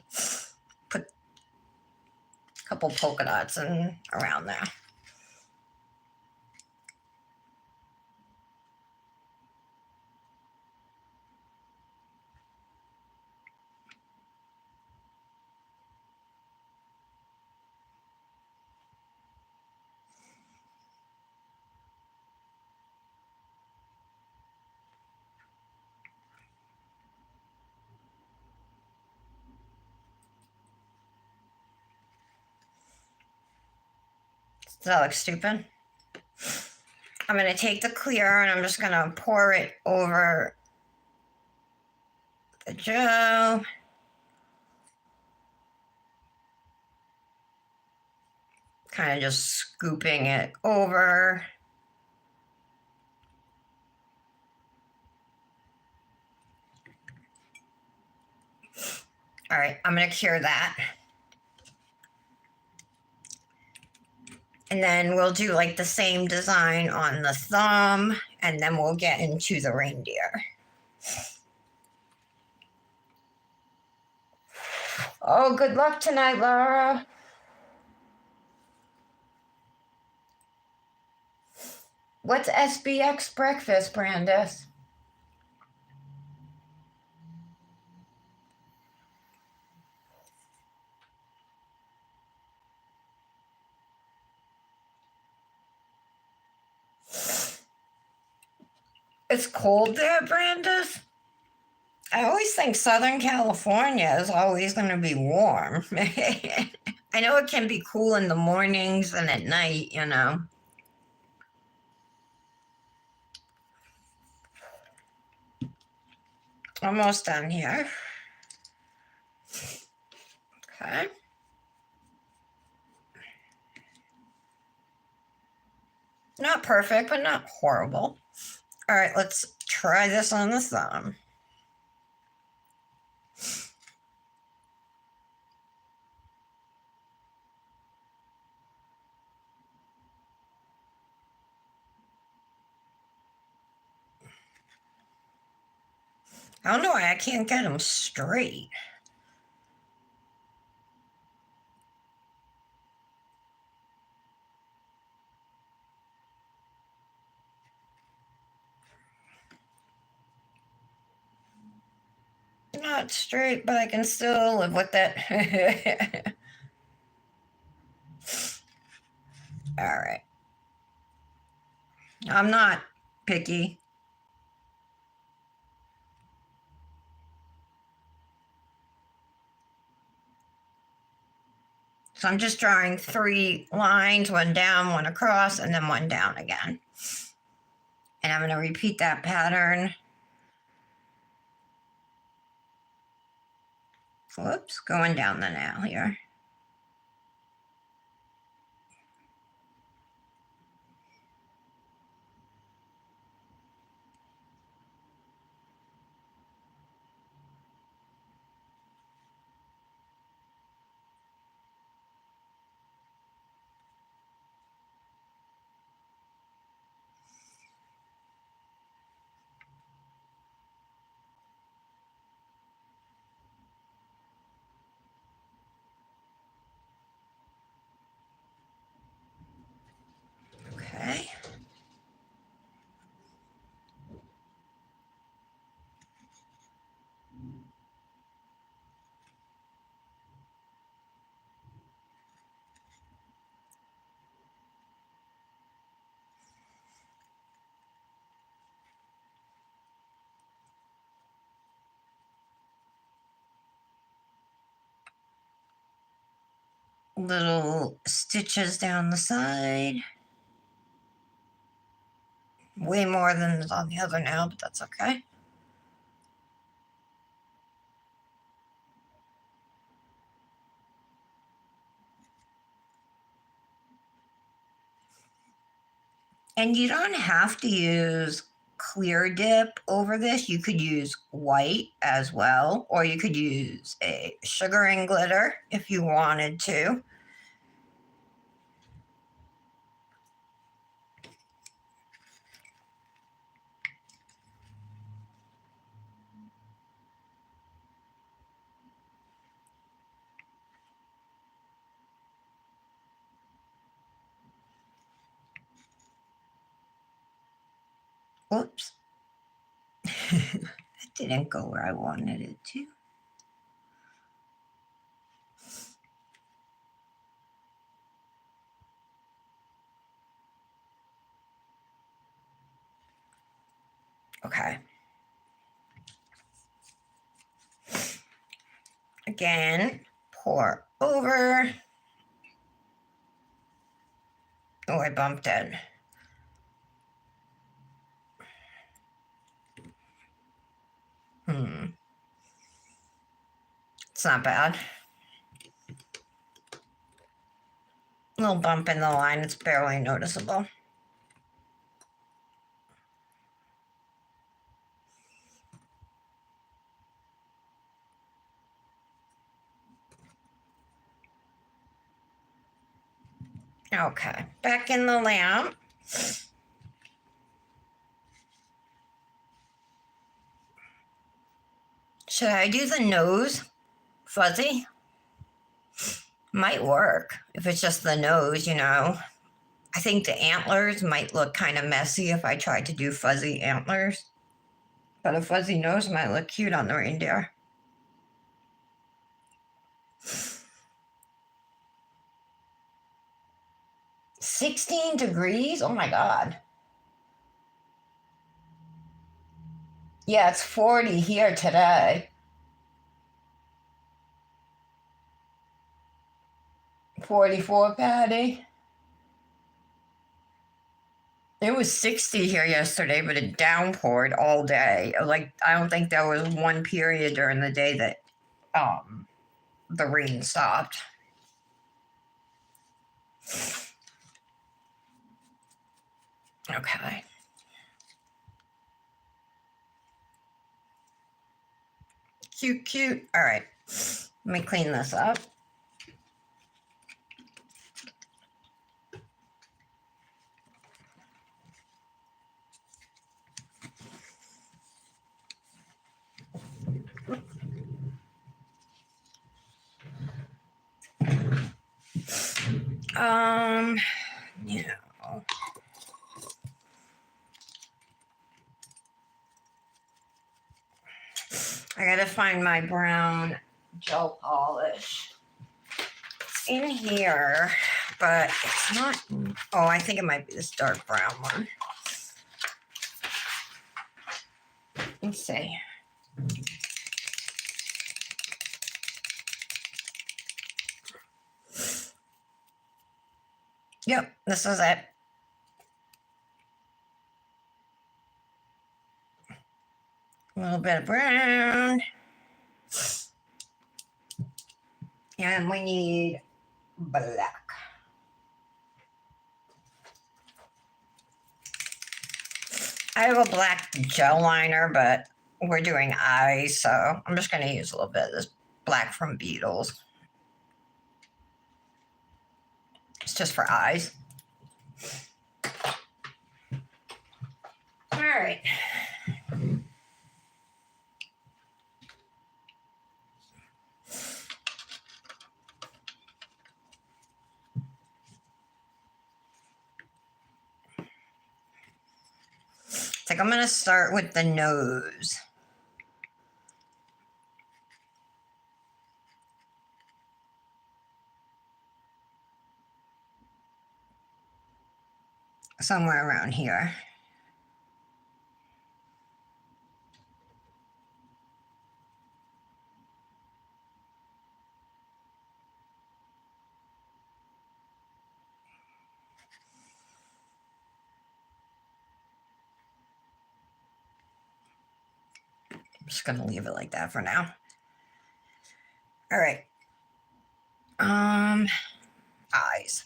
put a couple polka dots in around there. Does that look stupid? I'm going to take the clear and I'm just going to pour it over the dough. Kind of just scooping it over. All right, I'm going to cure that. And then we'll do like the same design on the thumb, and then we'll get into the reindeer. Oh, good luck tonight, Laura. What's SBX breakfast, Brandis? It's cold there, Brandis? I always think Southern California is always going to be warm. I know it can be cool in the mornings and at night, you know. Almost done here. Okay. Not perfect, but not horrible. All right, let's try this on the thumb. I don't know why I can't get them straight. Not straight, but I can still live with it. All right. I'm not picky. So I'm just drawing 3 lines, one down, one across, and then one down again. And I'm going to repeat that pattern. Whoops, going down the nail here. little stitches down the side. Way more than is on the other nail, but that's okay. And you don't have to use clear dip over this. You could use white as well, or you could use a sugar and glitter if you wanted to. Oops. It didn't go where I wanted it to. Okay. Again, pour over. Oh, I bumped it. It's not bad. Little bump in the line, it's barely noticeable. Okay, back in the lamp. Should I do the nose fuzzy? Might work if it's just the nose, you know. I think the antlers might look kind of messy if I tried to do fuzzy antlers. But a fuzzy nose might look cute on the reindeer. $16 degrees? Oh my God. Yeah, it's 40 here today. 44, Patty. It was 60 here yesterday, but it downpoured all day. Like, I don't think there was one period during the day that the rain stopped. Okay. Cute, cute. All right. Let me clean this up. Yeah. I gotta find my brown gel polish. It's in here, but it's not. Oh, I think it might be this dark brown one. Let's see. Yep, this is it. A little bit of brown. And we need black. I have a black gel liner, but we're doing eyes, so I'm just going to use a little bit of this black from Beetles. It's just for eyes. All right. I think I'm going to start with the nose. Somewhere around here. just going to leave it like that for now. All right. Eyes.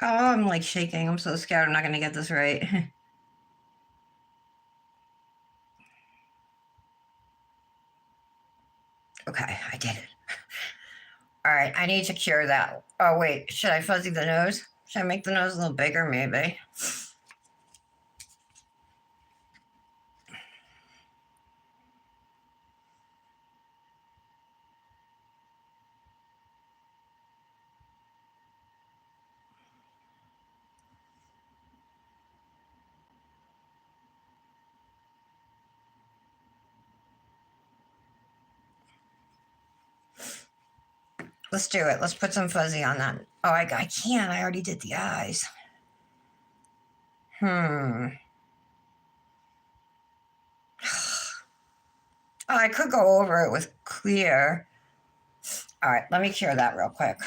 Oh, I'm like shaking. I'm so scared I'm not going to get this right. Okay, I did it. All right, I need to cure that. Oh, wait, should I fuzzy the nose? Should I make the nose a little bigger? Maybe. Let's do it. Let's put some fuzzy on that. Oh, I can't. I already did the eyes. Oh, I could go over it with clear. All right, let me cure that real quick.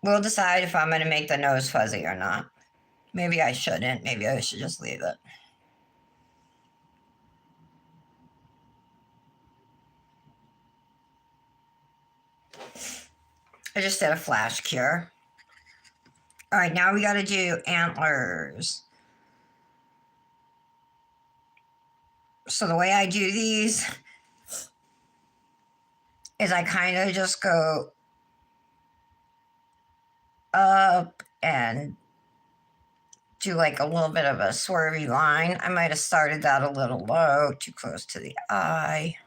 We'll decide if I'm going to make the nose fuzzy or not. Maybe I shouldn't. Maybe I should just leave it. I just did a flash cure. All right, now we got to do antlers. So the way I do these is I kind of just go up and do like a little bit of a swervy line. I might have started that a little low, too close to the eye.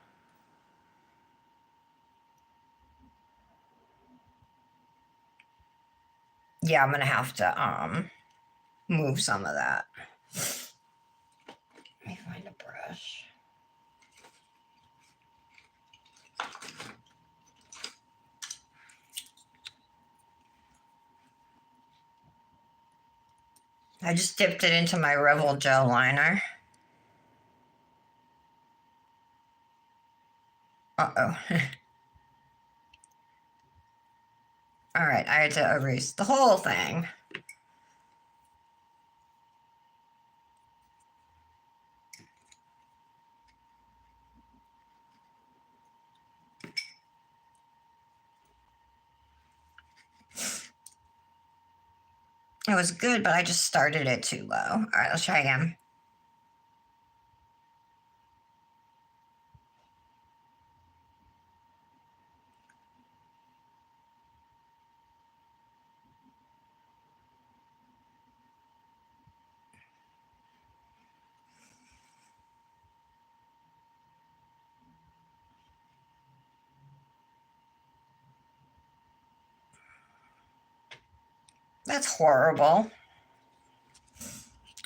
Yeah, I'm going to have to move some of that. Let me find a brush. I just dipped it into my Revel gel liner. Uh-oh. All right, I had to erase the whole thing. It was good, but I just started it too low. All right, let's try again. That's horrible.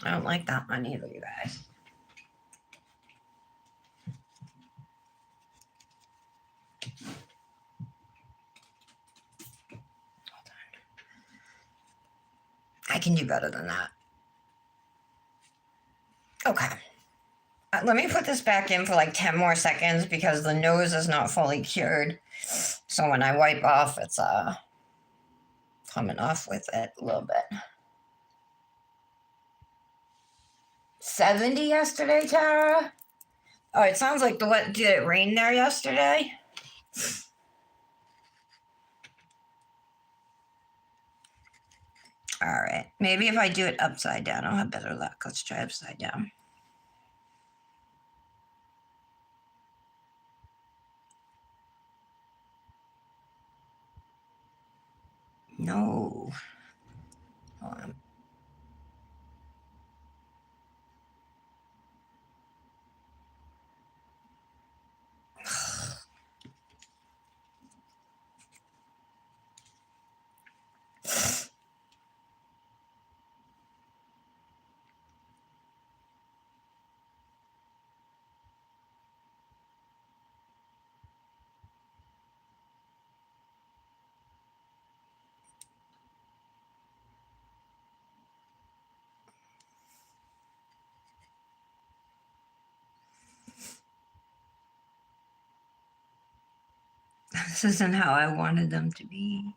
I don't like that one either, you guys. I can do better than that. Okay. Let me put this back in for like 10 more seconds because the nose is not fully cured. So when I wipe off, it's coming off with it a little bit. 70 yesterday, Tara? Oh, it sounds like did it rain there yesterday? All right. Maybe if I do it upside down, I'll have better luck. Let's try upside down. No. Hold on. This isn't how I wanted them to be.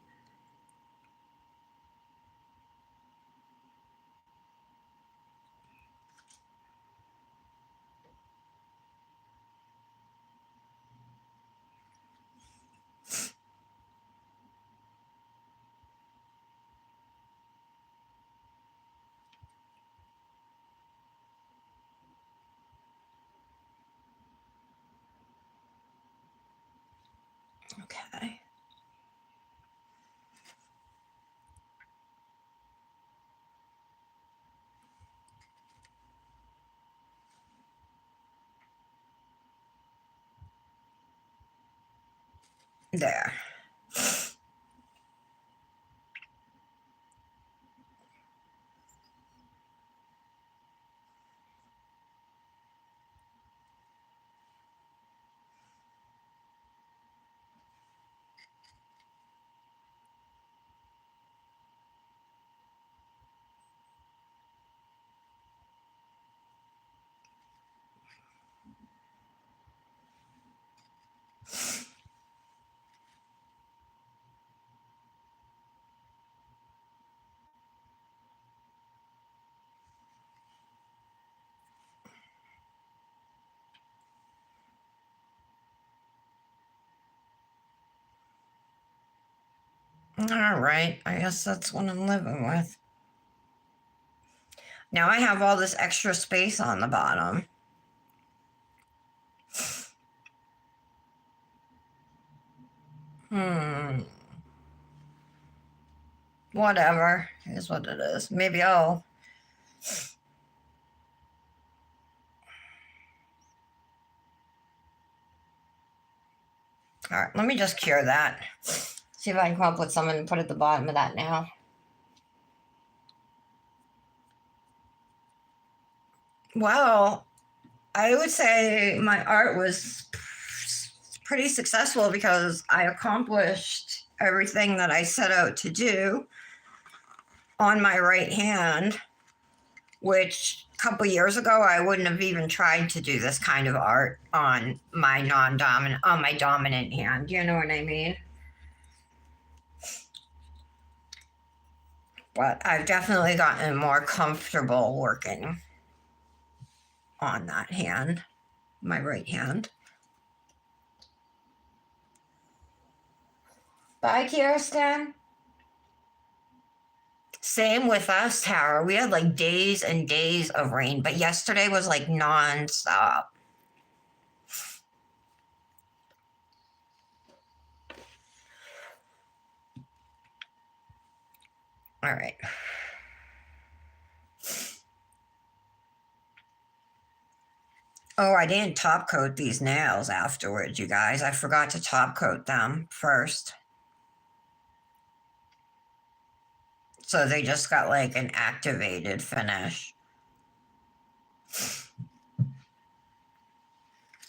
Okay. There. All right. I guess that's what I'm living with. Now I have all this extra space on the bottom. Whatever. Is what it is. Maybe I'll. All right. Let me just cure that. See if I can come up with something to put at the bottom of that now. Well, I would say my art was pretty successful because I accomplished everything that I set out to do on my right hand, which a couple years ago I wouldn't have even tried to do this kind of art on my dominant hand. You know what I mean? But I've definitely gotten more comfortable working on that hand, my right hand. Bye, Kirsten. Same with us, Tara. We had like days and days of rain, but yesterday was like nonstop. All right. Oh, I didn't top coat these nails afterwards, you guys. I forgot to top coat them first. So they just got like an activated finish.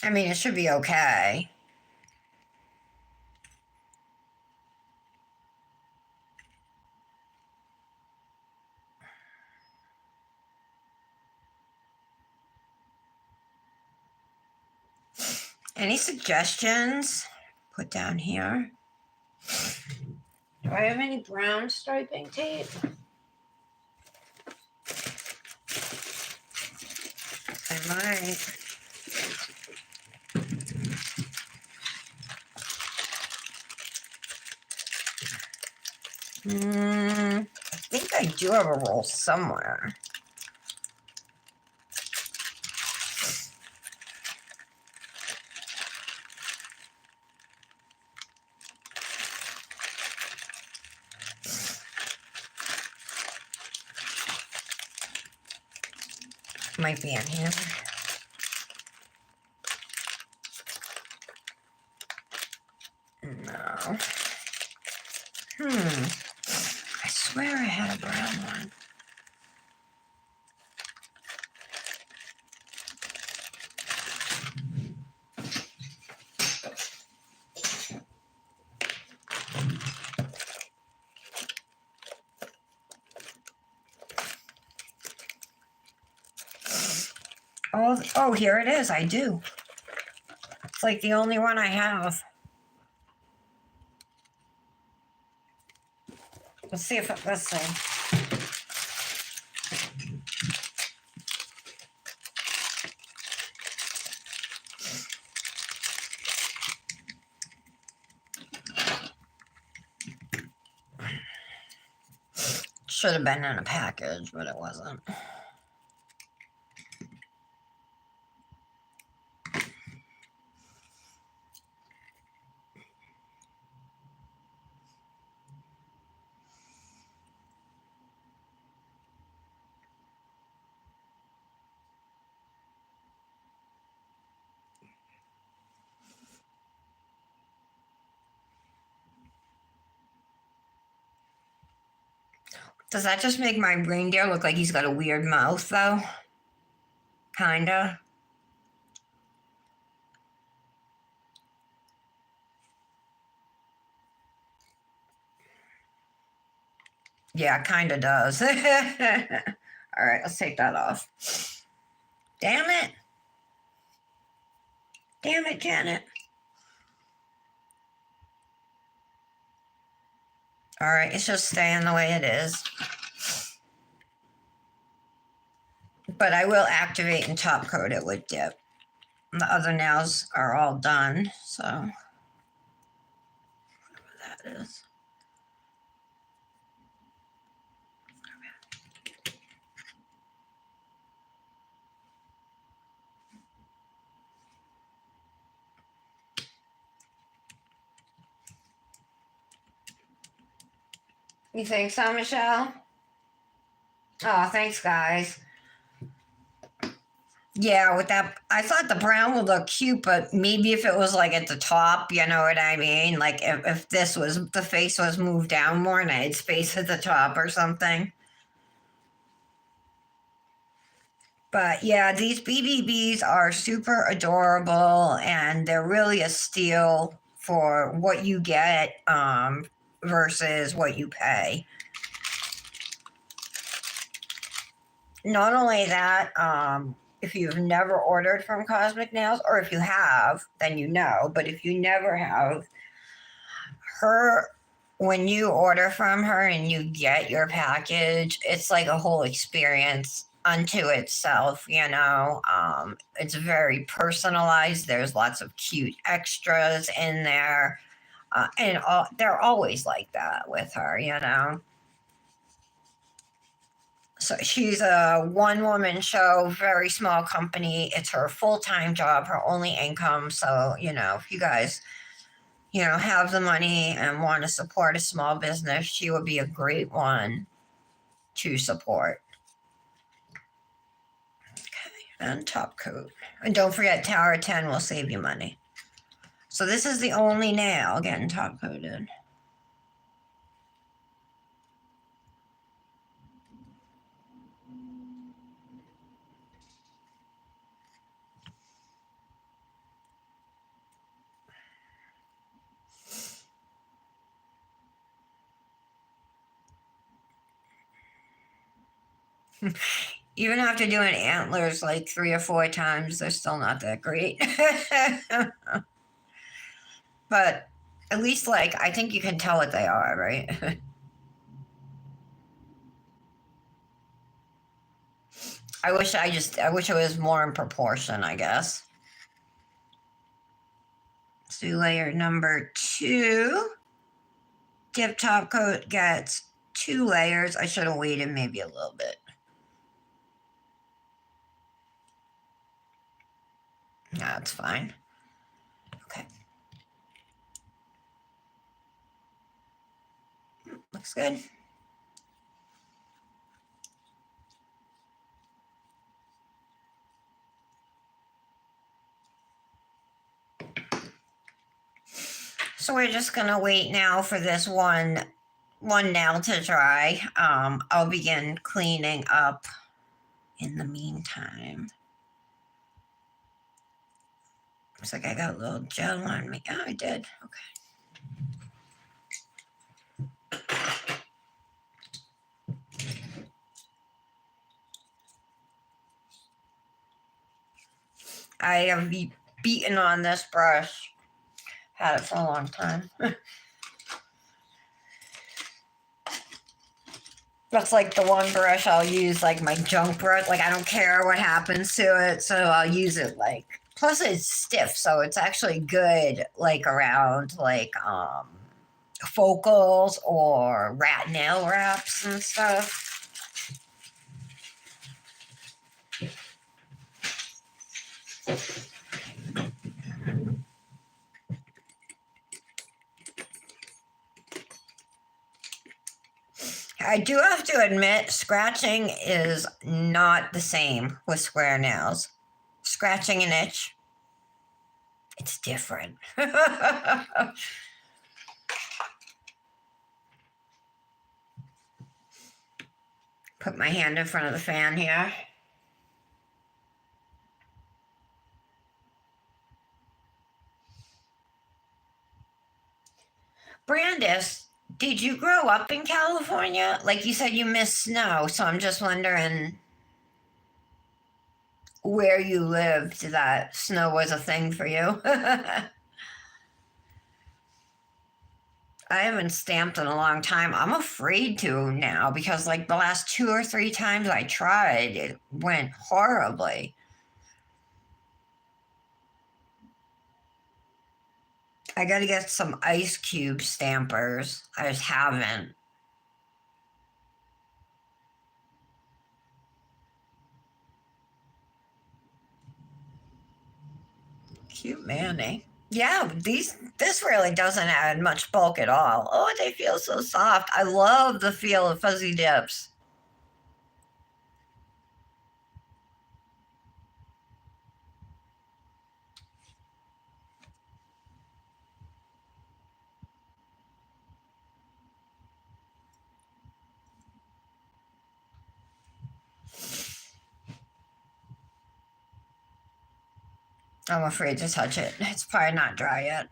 I mean, it should be okay. Any suggestions? Put down here. Do I have any brown striping tape? I might. I think I do have a roll somewhere. Might be in here. No. I swear I had a brown one. Oh, here it is. I do. It's like the only one I have. Let's see if it, let's see. Should have been in a package, but it wasn't. Does that just make my reindeer look like he's got a weird mouth, though? Kinda. Yeah, kinda does. All right, let's take that off. Damn it. Damn it, Janet. All right, it's just staying the way it is. But I will activate and top coat it with dip. The other nails are all done, so whatever that is. You think so, Michelle? Oh, thanks, guys. Yeah, with that, I thought the brown would look cute, but maybe if it was like at the top, you know what I mean? Like if this was, the face was moved down more and I had space at the top or something. But yeah, these BBBs are super adorable and they're really a steal for what you get versus what you pay. Not only that, if you've never ordered from Kozmik Nails, or if you have, then you know, but if you never have, her, when you order from her and you get your package, it's like a whole experience unto itself, you know. It's very personalized. There's lots of cute extras in there. They're always like that with her, you know. So she's a one woman show, very small company. It's her full time job, her only income. So, you know, if you guys, you know, have the money and want to support a small business, she would be a great one to support. Okay, and top coat. And don't forget, Tower 10 will save you money. So this is the only nail getting top coated. Even after doing antlers like 3 or 4 times, they're still not that great. But at least, like, I think you can tell what they are, right? I wish it was more in proportion, I guess. Let's do layer number 2. Dip top coat gets 2 layers. I should have waited maybe a little bit. That's fine. Okay. Looks good. So we're just gonna wait now for this one nail to dry. I'll begin cleaning up in the meantime. Looks like I got a little gel on me. Oh, I did. Okay. I have beaten on this brush. Had it for a long time. That's like the one brush I'll use, like my junk brush. Like I don't care what happens to it, so I'll use it. Like plus it's stiff, so it's actually good. Like around like focals or rat nail wraps and stuff. I do have to admit, scratching is not the same with square nails. Scratching an itch, it's different. Put my hand in front of the fan here. Brandis, did you grow up in California? Like you said, you miss snow, so I'm just wondering where you lived that snow was a thing for you. I haven't stamped in a long time. I'm afraid to now because, like, the last 2 or 3 times I tried, it went horribly. I gotta get some ice cube stampers. I just haven't. Cute Manny. Yeah, this really doesn't add much bulk at all. Oh, they feel so soft. I love the feel of fuzzy dips. I'm afraid to touch it. It's probably not dry yet.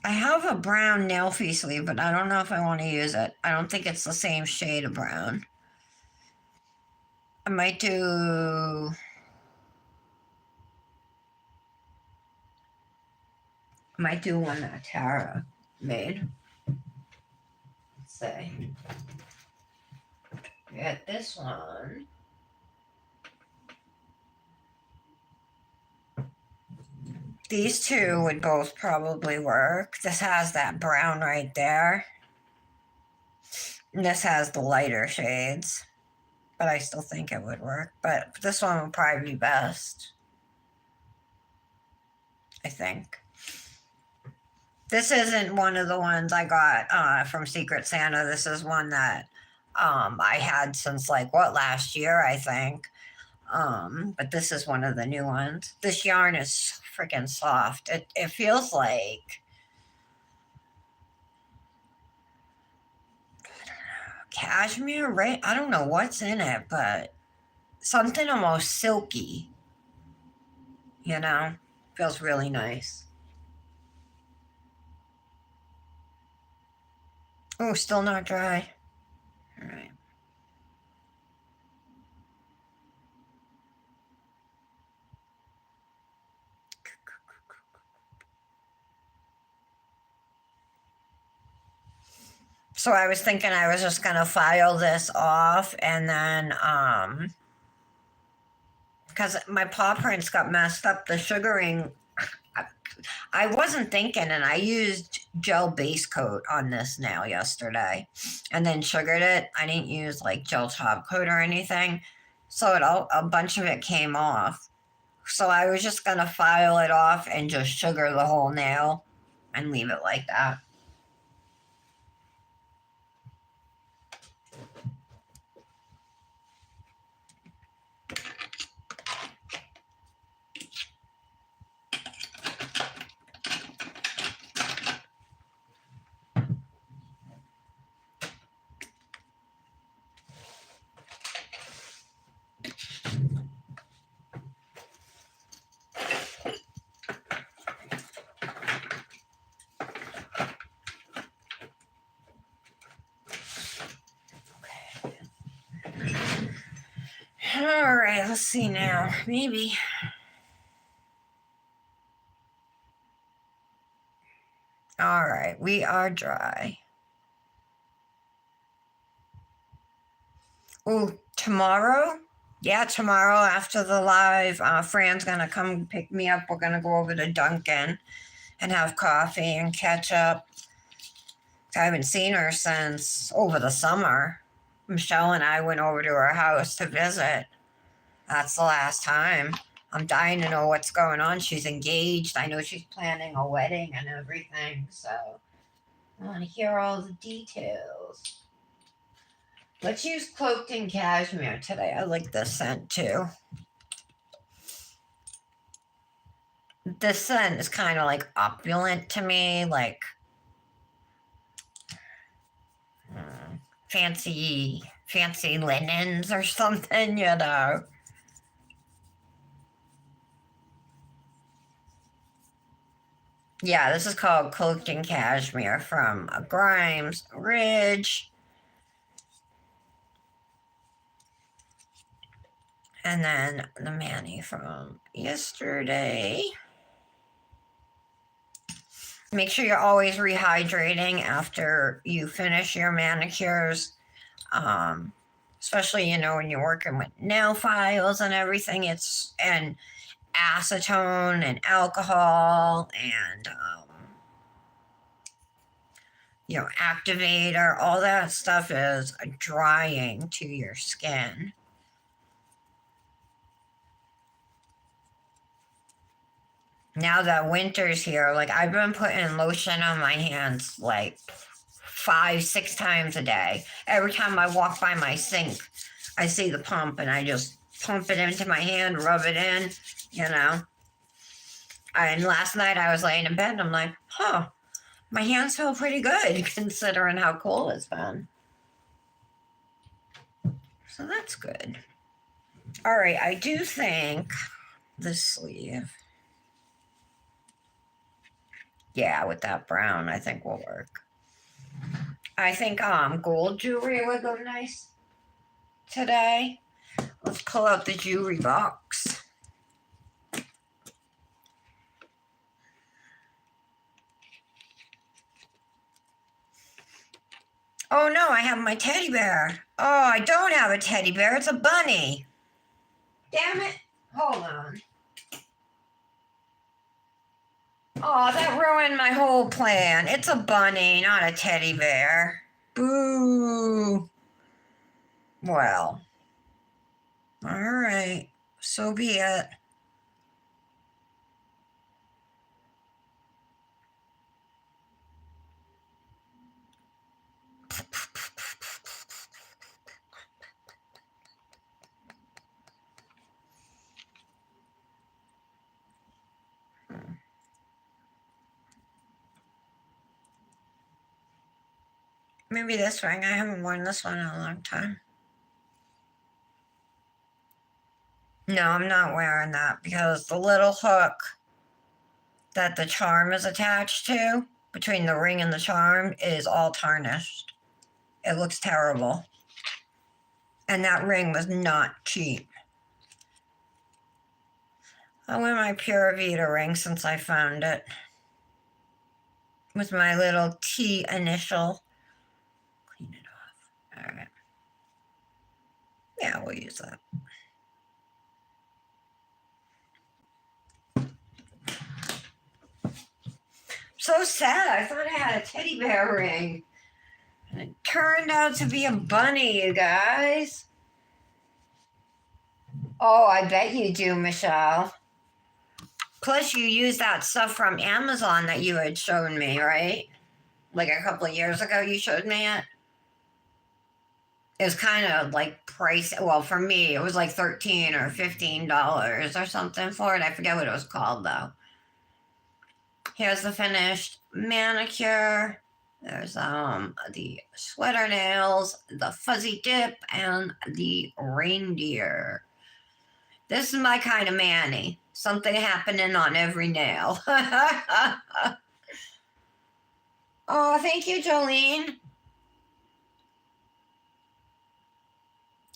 I have a brown nail fee sleeve, but I don't know if I want to use it. I don't think it's the same shade of brown. I might do one that Tara made. Let's see. We got this one. These two would both probably work. This has that brown right there. And this has the lighter shades. But I still think it would work. But this one would probably be best. I think. This isn't one of the ones I got from Secret Santa. This is one that I had since like last year, I think. But this is one of the new ones. This yarn is freaking soft. It feels like cashmere, right? I don't know what's in it, but something almost silky. You know, feels really nice. Oh, still not dry. All right. So I was thinking I was just gonna file this off and then because my paw prints got messed up, the sugaring I wasn't thinking, and I used gel base coat on this nail yesterday, and then sugared it. I didn't use like gel top coat or anything, so a bunch of it came off. So I was just gonna file it off and just sugar the whole nail, and leave it like that. All right, let's see now. Maybe. All right, we are dry. Ooh, tomorrow? Yeah, tomorrow after the live, Fran's gonna come pick me up. We're gonna go over to Dunkin' and have coffee and catch up. I haven't seen her since over the summer. Michelle and I went over to her house to visit. That's the last time. I'm dying to know what's going on. She's engaged. I know she's planning a wedding and everything, so I want to hear all the details. Let's use Cloaked in Cashmere today. I like this scent too. This scent is kind of like opulent to me, like fancy linens or something, you know. Yeah, this is called Cloaked in Cashmere from Grimes Ridge. And then the mani from yesterday. Make sure you're always rehydrating after you finish your manicures. Especially, you know, when you're working with nail files and everything, and acetone and alcohol and you know, activator, all that stuff is drying to your skin. Now that winter's here, like I've been putting lotion on my hands like 5, 6 times a day. Every time I walk by my sink, I see the pump and I just pump it into my hand, rub it in, you know. And last night I was laying in bed and I'm like, huh, my hands feel pretty good considering how cold it's been. So that's good. All right, I do think this sleeve, yeah, with that brown, I think will work. I think gold jewelry would go nice today. Let's pull out the jewelry box. Oh no, I have my teddy bear. Oh, I don't have a teddy bear. It's a bunny. Damn it. Hold on. Oh, that ruined my whole plan. It's a bunny, not a teddy bear. Boo. Well, all right. So be it. Maybe this ring. I haven't worn this one in a long time. No, I'm not wearing that because the little hook that the charm is attached to between the ring and the charm is all tarnished. It looks terrible. And that ring was not cheap. I wear my Pura Vida ring since I found it. With my little T initial. Clean it off. All right. Yeah, we'll use that. So sad. I thought I had a teddy bear ring. And it turned out to be a bunny, you guys. Oh, I bet you do, Michelle. Plus, you use that stuff from Amazon that you had shown me, right? Like a couple of years ago, you showed me it. It was kind of like price. Well, for me, it was like $13 or $15 or something for it. I forget what it was called though. Here's the finished manicure. There's the sweater nails, the fuzzy dip, and the reindeer. This is my kind of mani. Something happening on every nail. Oh, thank you, Jolene.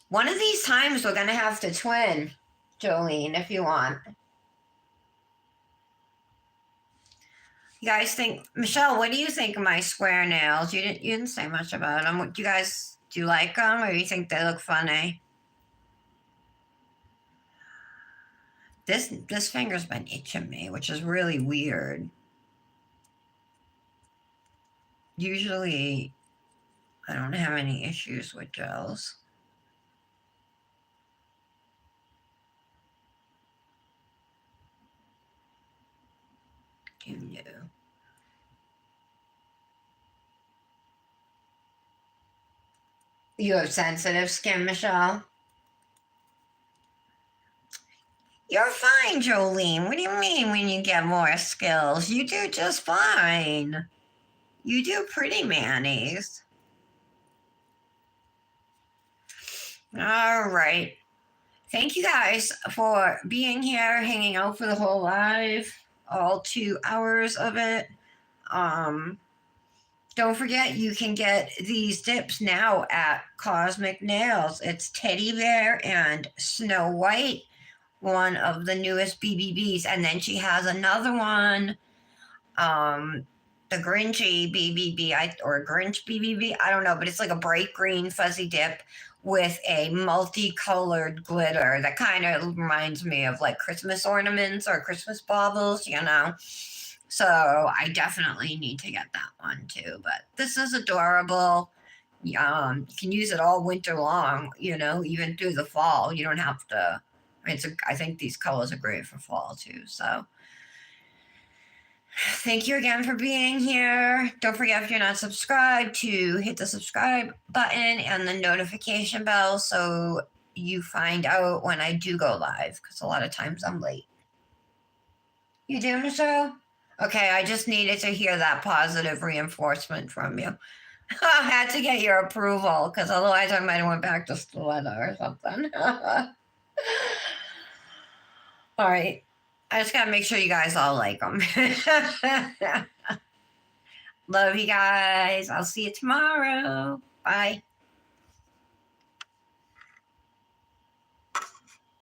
One of these times we're going to have to twin, Jolene, if you want. You guys think, Michelle, what do you think of my square nails? You didn't say much about them. What do you guys Do you like them, or do you think they look funny? This finger's been itching me, which is really weird. Usually, I don't have any issues with gels. Who knew? You have sensitive skin, Michelle? You're fine, Jolene. What do you mean when you get more skills? You do just fine. You do pretty manis. All right. Thank you guys for being here, hanging out for the whole live, all 2 hours of it. Don't forget, you can get these dips now at Kozmik Nails. It's Teddy Bear and Snow White, one of the newest BBBs. And then she has another one, the Grinchy BBB, or Grinch BBB. I don't know, but it's like a bright green fuzzy dip with a multicolored glitter that kind of reminds me of like Christmas ornaments or Christmas baubles, you know. So I definitely need to get that one too. But this is adorable. You can use it all winter long, you know, even through the fall. You don't have to. I think these colors are great for fall too. So thank you again for being here. Don't forget, if you're not subscribed, to hit the subscribe button and the notification bell so you find out when I do go live, because a lot of times I'm late. You do, Michelle? Okay, I just needed to hear that positive reinforcement from you. I had to get your approval, because otherwise I might have went back to stiletto or something. All right. I just got to make sure you guys all like them. Love you guys. I'll see you tomorrow. Bye.